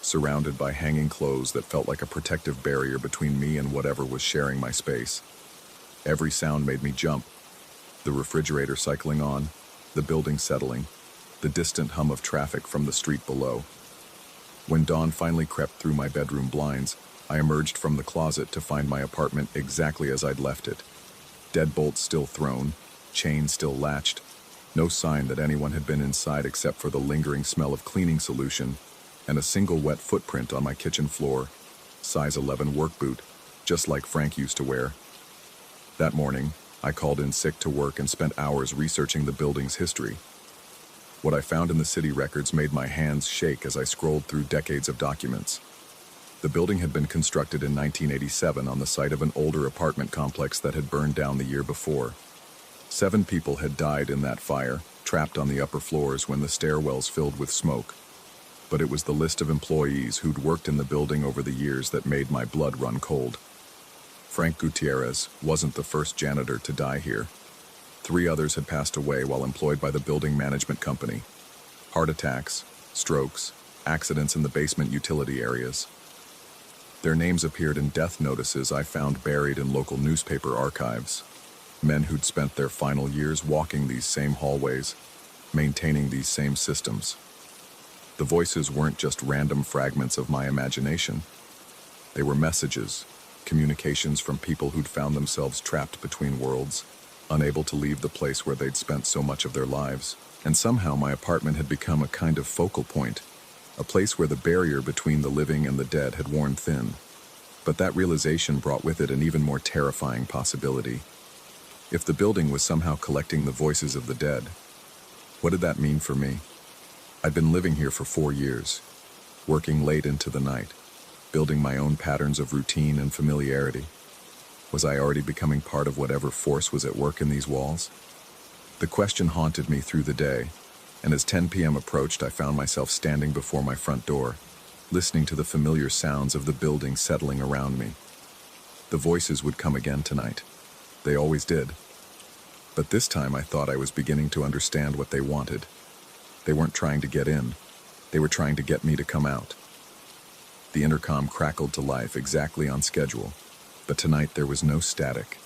surrounded by hanging clothes that felt like a protective barrier between me and whatever was sharing my space. Every sound made me jump. The refrigerator cycling on, the building settling, the distant hum of traffic from the street below. When dawn finally crept through my bedroom blinds, I emerged from the closet to find my apartment exactly as I'd left it. Deadbolts still thrown, chains still latched, no sign that anyone had been inside except for the lingering smell of cleaning solution and a single wet footprint on my kitchen floor, size 11 work boot, just like Frank used to wear. That morning, I called in sick to work and spent hours researching the building's history. What I found in the city records made my hands shake as I scrolled through decades of documents. The building had been constructed in 1987 on the site of an older apartment complex that had burned down the year before. 7 people had died in that fire, trapped on the upper floors when the stairwells filled with smoke. But it was the list of employees who'd worked in the building over the years that made my blood run cold. Frank Gutierrez wasn't the first janitor to die here. 3 others had passed away while employed by the building management company. Heart attacks, strokes, accidents in the basement utility areas. Their names appeared in death notices I found buried in local newspaper archives. Men who'd spent their final years walking these same hallways, maintaining these same systems. The voices weren't just random fragments of my imagination. They were messages, communications from people who'd found themselves trapped between worlds, unable to leave the place where they'd spent so much of their lives. And somehow my apartment had become a kind of focal point, a place where the barrier between the living and the dead had worn thin. But that realization brought with it an even more terrifying possibility. If the building was somehow collecting the voices of the dead, what did that mean for me? I'd been living here for 4 years, working late into the night, building my own patterns of routine and familiarity. Was I already becoming part of whatever force was at work in these walls? The question haunted me through the day, and as 10 p.m. approached, I found myself standing before my front door, listening to the familiar sounds of the building settling around me. The voices would come again tonight. They always did. But this time I thought I was beginning to understand what they wanted. They weren't trying to get in. They were trying to get me to come out. The intercom crackled to life exactly on schedule, but tonight there was no static,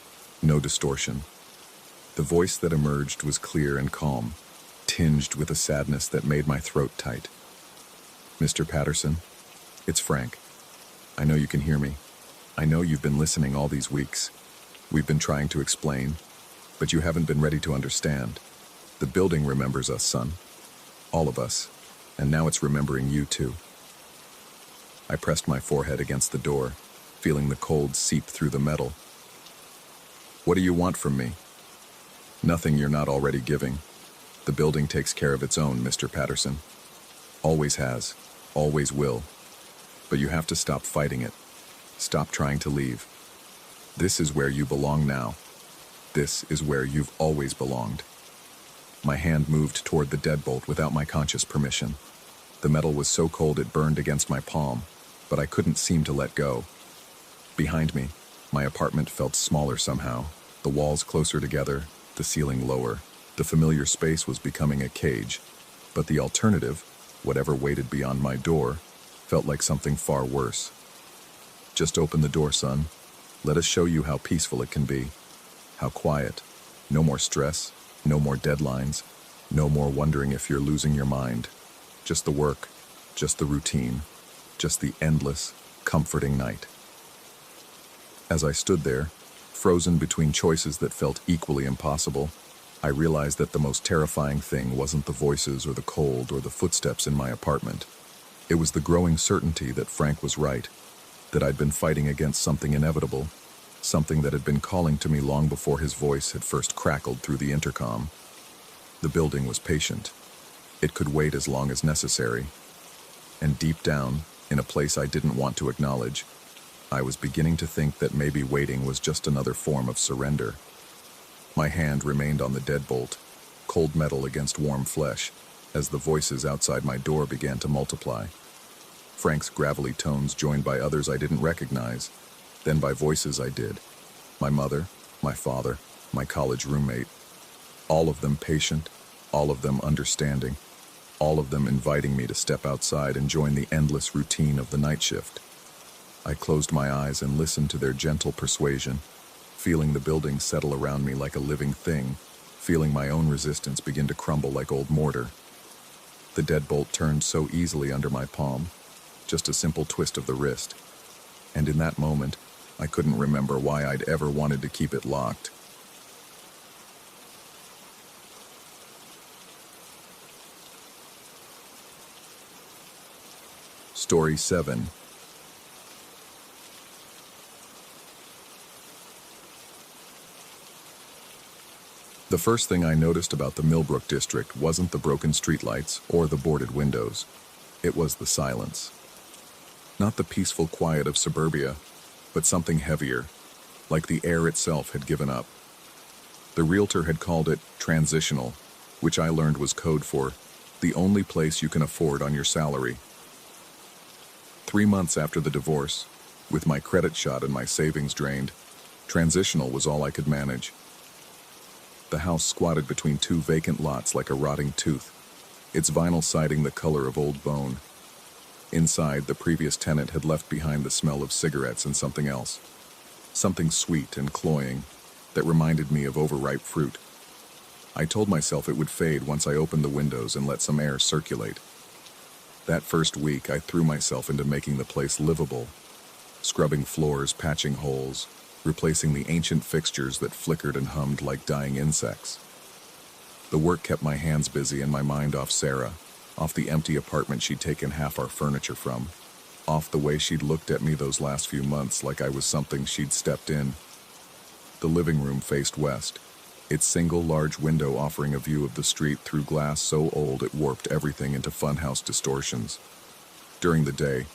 no distortion. The voice that emerged was clear and calm, tinged with a sadness that made my throat tight. "Mr. Patterson, it's Frank. I know you can hear me. I know you've been listening all these weeks. We've been trying to explain, but you haven't been ready to understand. The building remembers us, son. All of us. And now it's remembering you too." I pressed my forehead against the door, feeling the cold seep through the metal. "What do you want from me?" "Nothing you're not already giving. The building takes care of its own, Mr. Patterson. Always has, always will. But you have to stop fighting it. Stop trying to leave. This is where you belong now. This is where you've always belonged." My hand moved toward the deadbolt without my conscious permission. The metal was so cold it burned against my palm, but I couldn't seem to let go. Behind me, my apartment felt smaller somehow, the walls closer together, the ceiling lower. The familiar space was becoming a cage, but the alternative, whatever waited beyond my door, felt like something far worse. "Just open the door, son. Let us show you how peaceful it can be. How quiet. No more stress, no more deadlines, no more wondering if you're losing your mind. Just the work, just the routine, just the endless, comforting night." As I stood there, frozen between choices that felt equally impossible, I realized that the most terrifying thing wasn't the voices or the cold or the footsteps in my apartment. It was the growing certainty that Frank was right, that I'd been fighting against something inevitable, something that had been calling to me long before his voice had first crackled through the intercom. The building was patient. It could wait as long as necessary. And deep down, in a place I didn't want to acknowledge, I was beginning to think that maybe waiting was just another form of surrender. My hand remained on the deadbolt, cold metal against warm flesh, as the voices outside my door began to multiply. Frank's gravelly tones joined by others I didn't recognize, then by voices I did. My mother, my father, my college roommate. All of them patient, all of them understanding, all of them inviting me to step outside and join the endless routine of the night shift. I closed my eyes and listened to their gentle persuasion, feeling the building settle around me like a living thing, feeling my own resistance begin to crumble like old mortar. The deadbolt turned so easily under my palm, just a simple twist of the wrist. And in that moment, I couldn't remember why I'd ever wanted to keep it locked. Story 7. The first thing I noticed about the Millbrook district wasn't the broken streetlights or the boarded windows. It was the silence. Not the peaceful quiet of suburbia, but something heavier, like the air itself had given up. The realtor had called it transitional, which I learned was code for the only place you can afford on your salary. 3 months after the divorce, with my credit shot and my savings drained, transitional was all I could manage. The house squatted between 2 vacant lots like a rotting tooth, its vinyl siding the color of old bone. Inside, the previous tenant had left behind the smell of cigarettes and something else. Something sweet and cloying that reminded me of overripe fruit. I told myself it would fade once I opened the windows and let some air circulate. That first week, I threw myself into making the place livable, scrubbing floors, patching holes, replacing the ancient fixtures that flickered and hummed like dying insects. The work kept my hands busy and my mind off Sarah, off the empty apartment she'd taken half our furniture from, off the way she'd looked at me those last few months like I was something she'd stepped in. The living room faced west, its single large window offering a view of the street through glass so old it warped everything into funhouse distortions. During the day,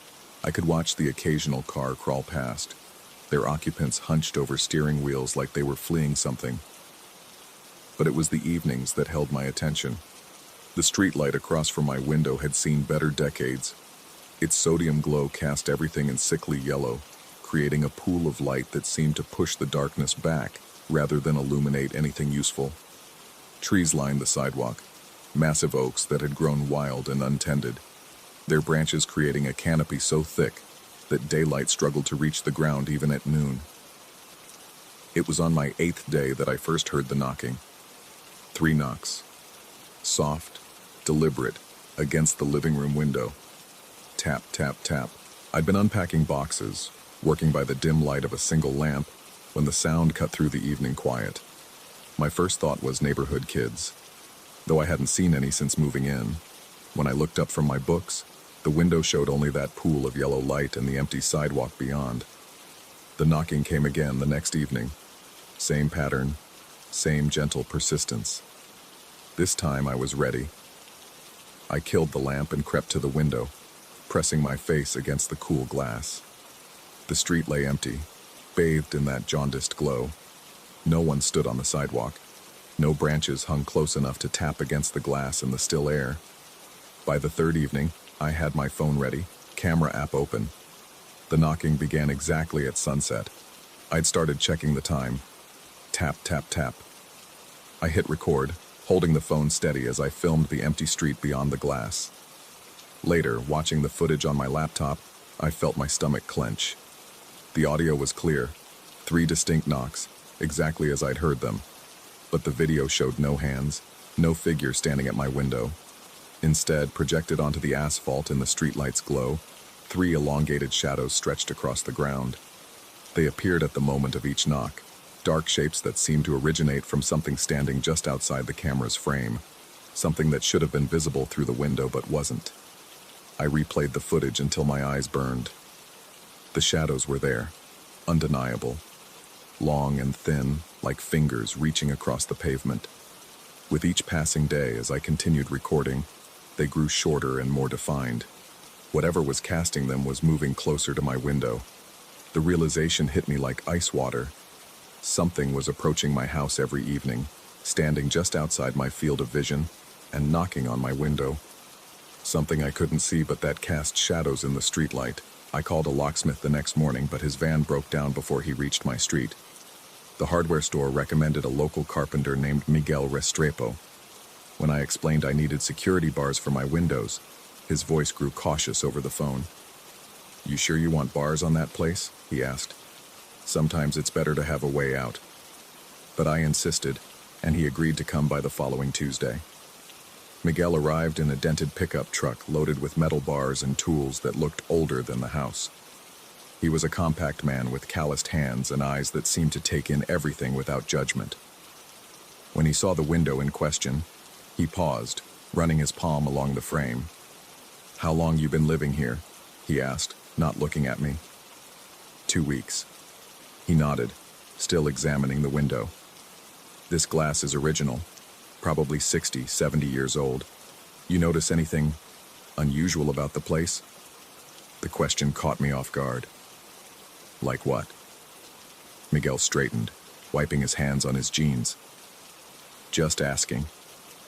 I could watch the occasional car crawl past, their occupants hunched over steering wheels like they were fleeing something. But it was the evenings that held my attention. The streetlight across from my window had seen better decades. Its sodium glow cast everything in sickly yellow, creating a pool of light that seemed to push the darkness back rather than illuminate anything useful. Trees lined the sidewalk, massive oaks that had grown wild and untended, their branches creating a canopy so thick that daylight struggled to reach the ground even at noon. It was on my 8th day that I first heard the knocking. 3 knocks. Soft, deliberate, against the living room window. Tap, tap, tap. I'd been unpacking boxes, working by the dim light of a single lamp, when the sound cut through the evening quiet. My first thought was neighborhood kids, though I hadn't seen any since moving in. When I looked up from my books, the window showed only that pool of yellow light and the empty sidewalk beyond. The knocking came again the next evening. Same pattern, same gentle persistence. This time I was ready. I killed the lamp and crept to the window, pressing my face against the cool glass. The street lay empty, bathed in that jaundiced glow. No one stood on the sidewalk. No branches hung close enough to tap against the glass in the still air. By the 3rd evening, I had my phone ready, camera app open. The knocking began exactly at sunset. I'd started checking the time. Tap, tap, tap. I hit record, holding the phone steady as I filmed the empty street beyond the glass. Later, watching the footage on my laptop, I felt my stomach clench. The audio was clear, 3 distinct knocks, exactly as I'd heard them. But the video showed no hands, no figure standing at my window. Instead, projected onto the asphalt in the streetlight's glow, 3 elongated shadows stretched across the ground. They appeared at the moment of each knock, dark shapes that seemed to originate from something standing just outside the camera's frame, something that should have been visible through the window but wasn't. I replayed the footage until my eyes burned. The shadows were there, undeniable, long and thin, like fingers reaching across the pavement. With each passing day, as I continued recording, they grew shorter and more defined. Whatever was casting them was moving closer to my window. The realization hit me like ice water. Something was approaching my house every evening, standing just outside my field of vision, and knocking on my window. Something I couldn't see but that cast shadows in the streetlight. I called a locksmith the next morning, but his van broke down before he reached my street. The hardware store recommended a local carpenter named Miguel Restrepo. When I explained I needed security bars for my windows, his voice grew cautious over the phone. "You sure you want bars on that place?" he asked. "Sometimes it's better to have a way out." But I insisted, and he agreed to come by the following Tuesday. Miguel arrived in a dented pickup truck loaded with metal bars and tools that looked older than the house. He was a compact man with calloused hands and eyes that seemed to take in everything without judgment. When he saw the window in question, he paused, running his palm along the frame. "How long you been living here?" he asked, not looking at me. 2 weeks. He nodded, still examining the window. "This glass is original, probably 60, 70 years old. You notice anything unusual about the place?" The question caught me off guard. "Like what?" Miguel straightened, wiping his hands on his jeans. "Just asking.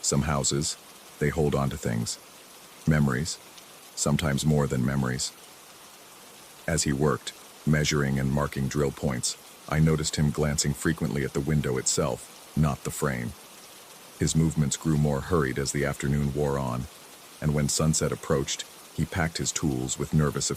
Some houses, they hold on to things. Memories, sometimes more than memories." As he worked, measuring and marking drill points, I noticed him glancing frequently at the window itself, not the frame. His movements grew more hurried as the afternoon wore on, and when sunset approached, he packed his tools with nervous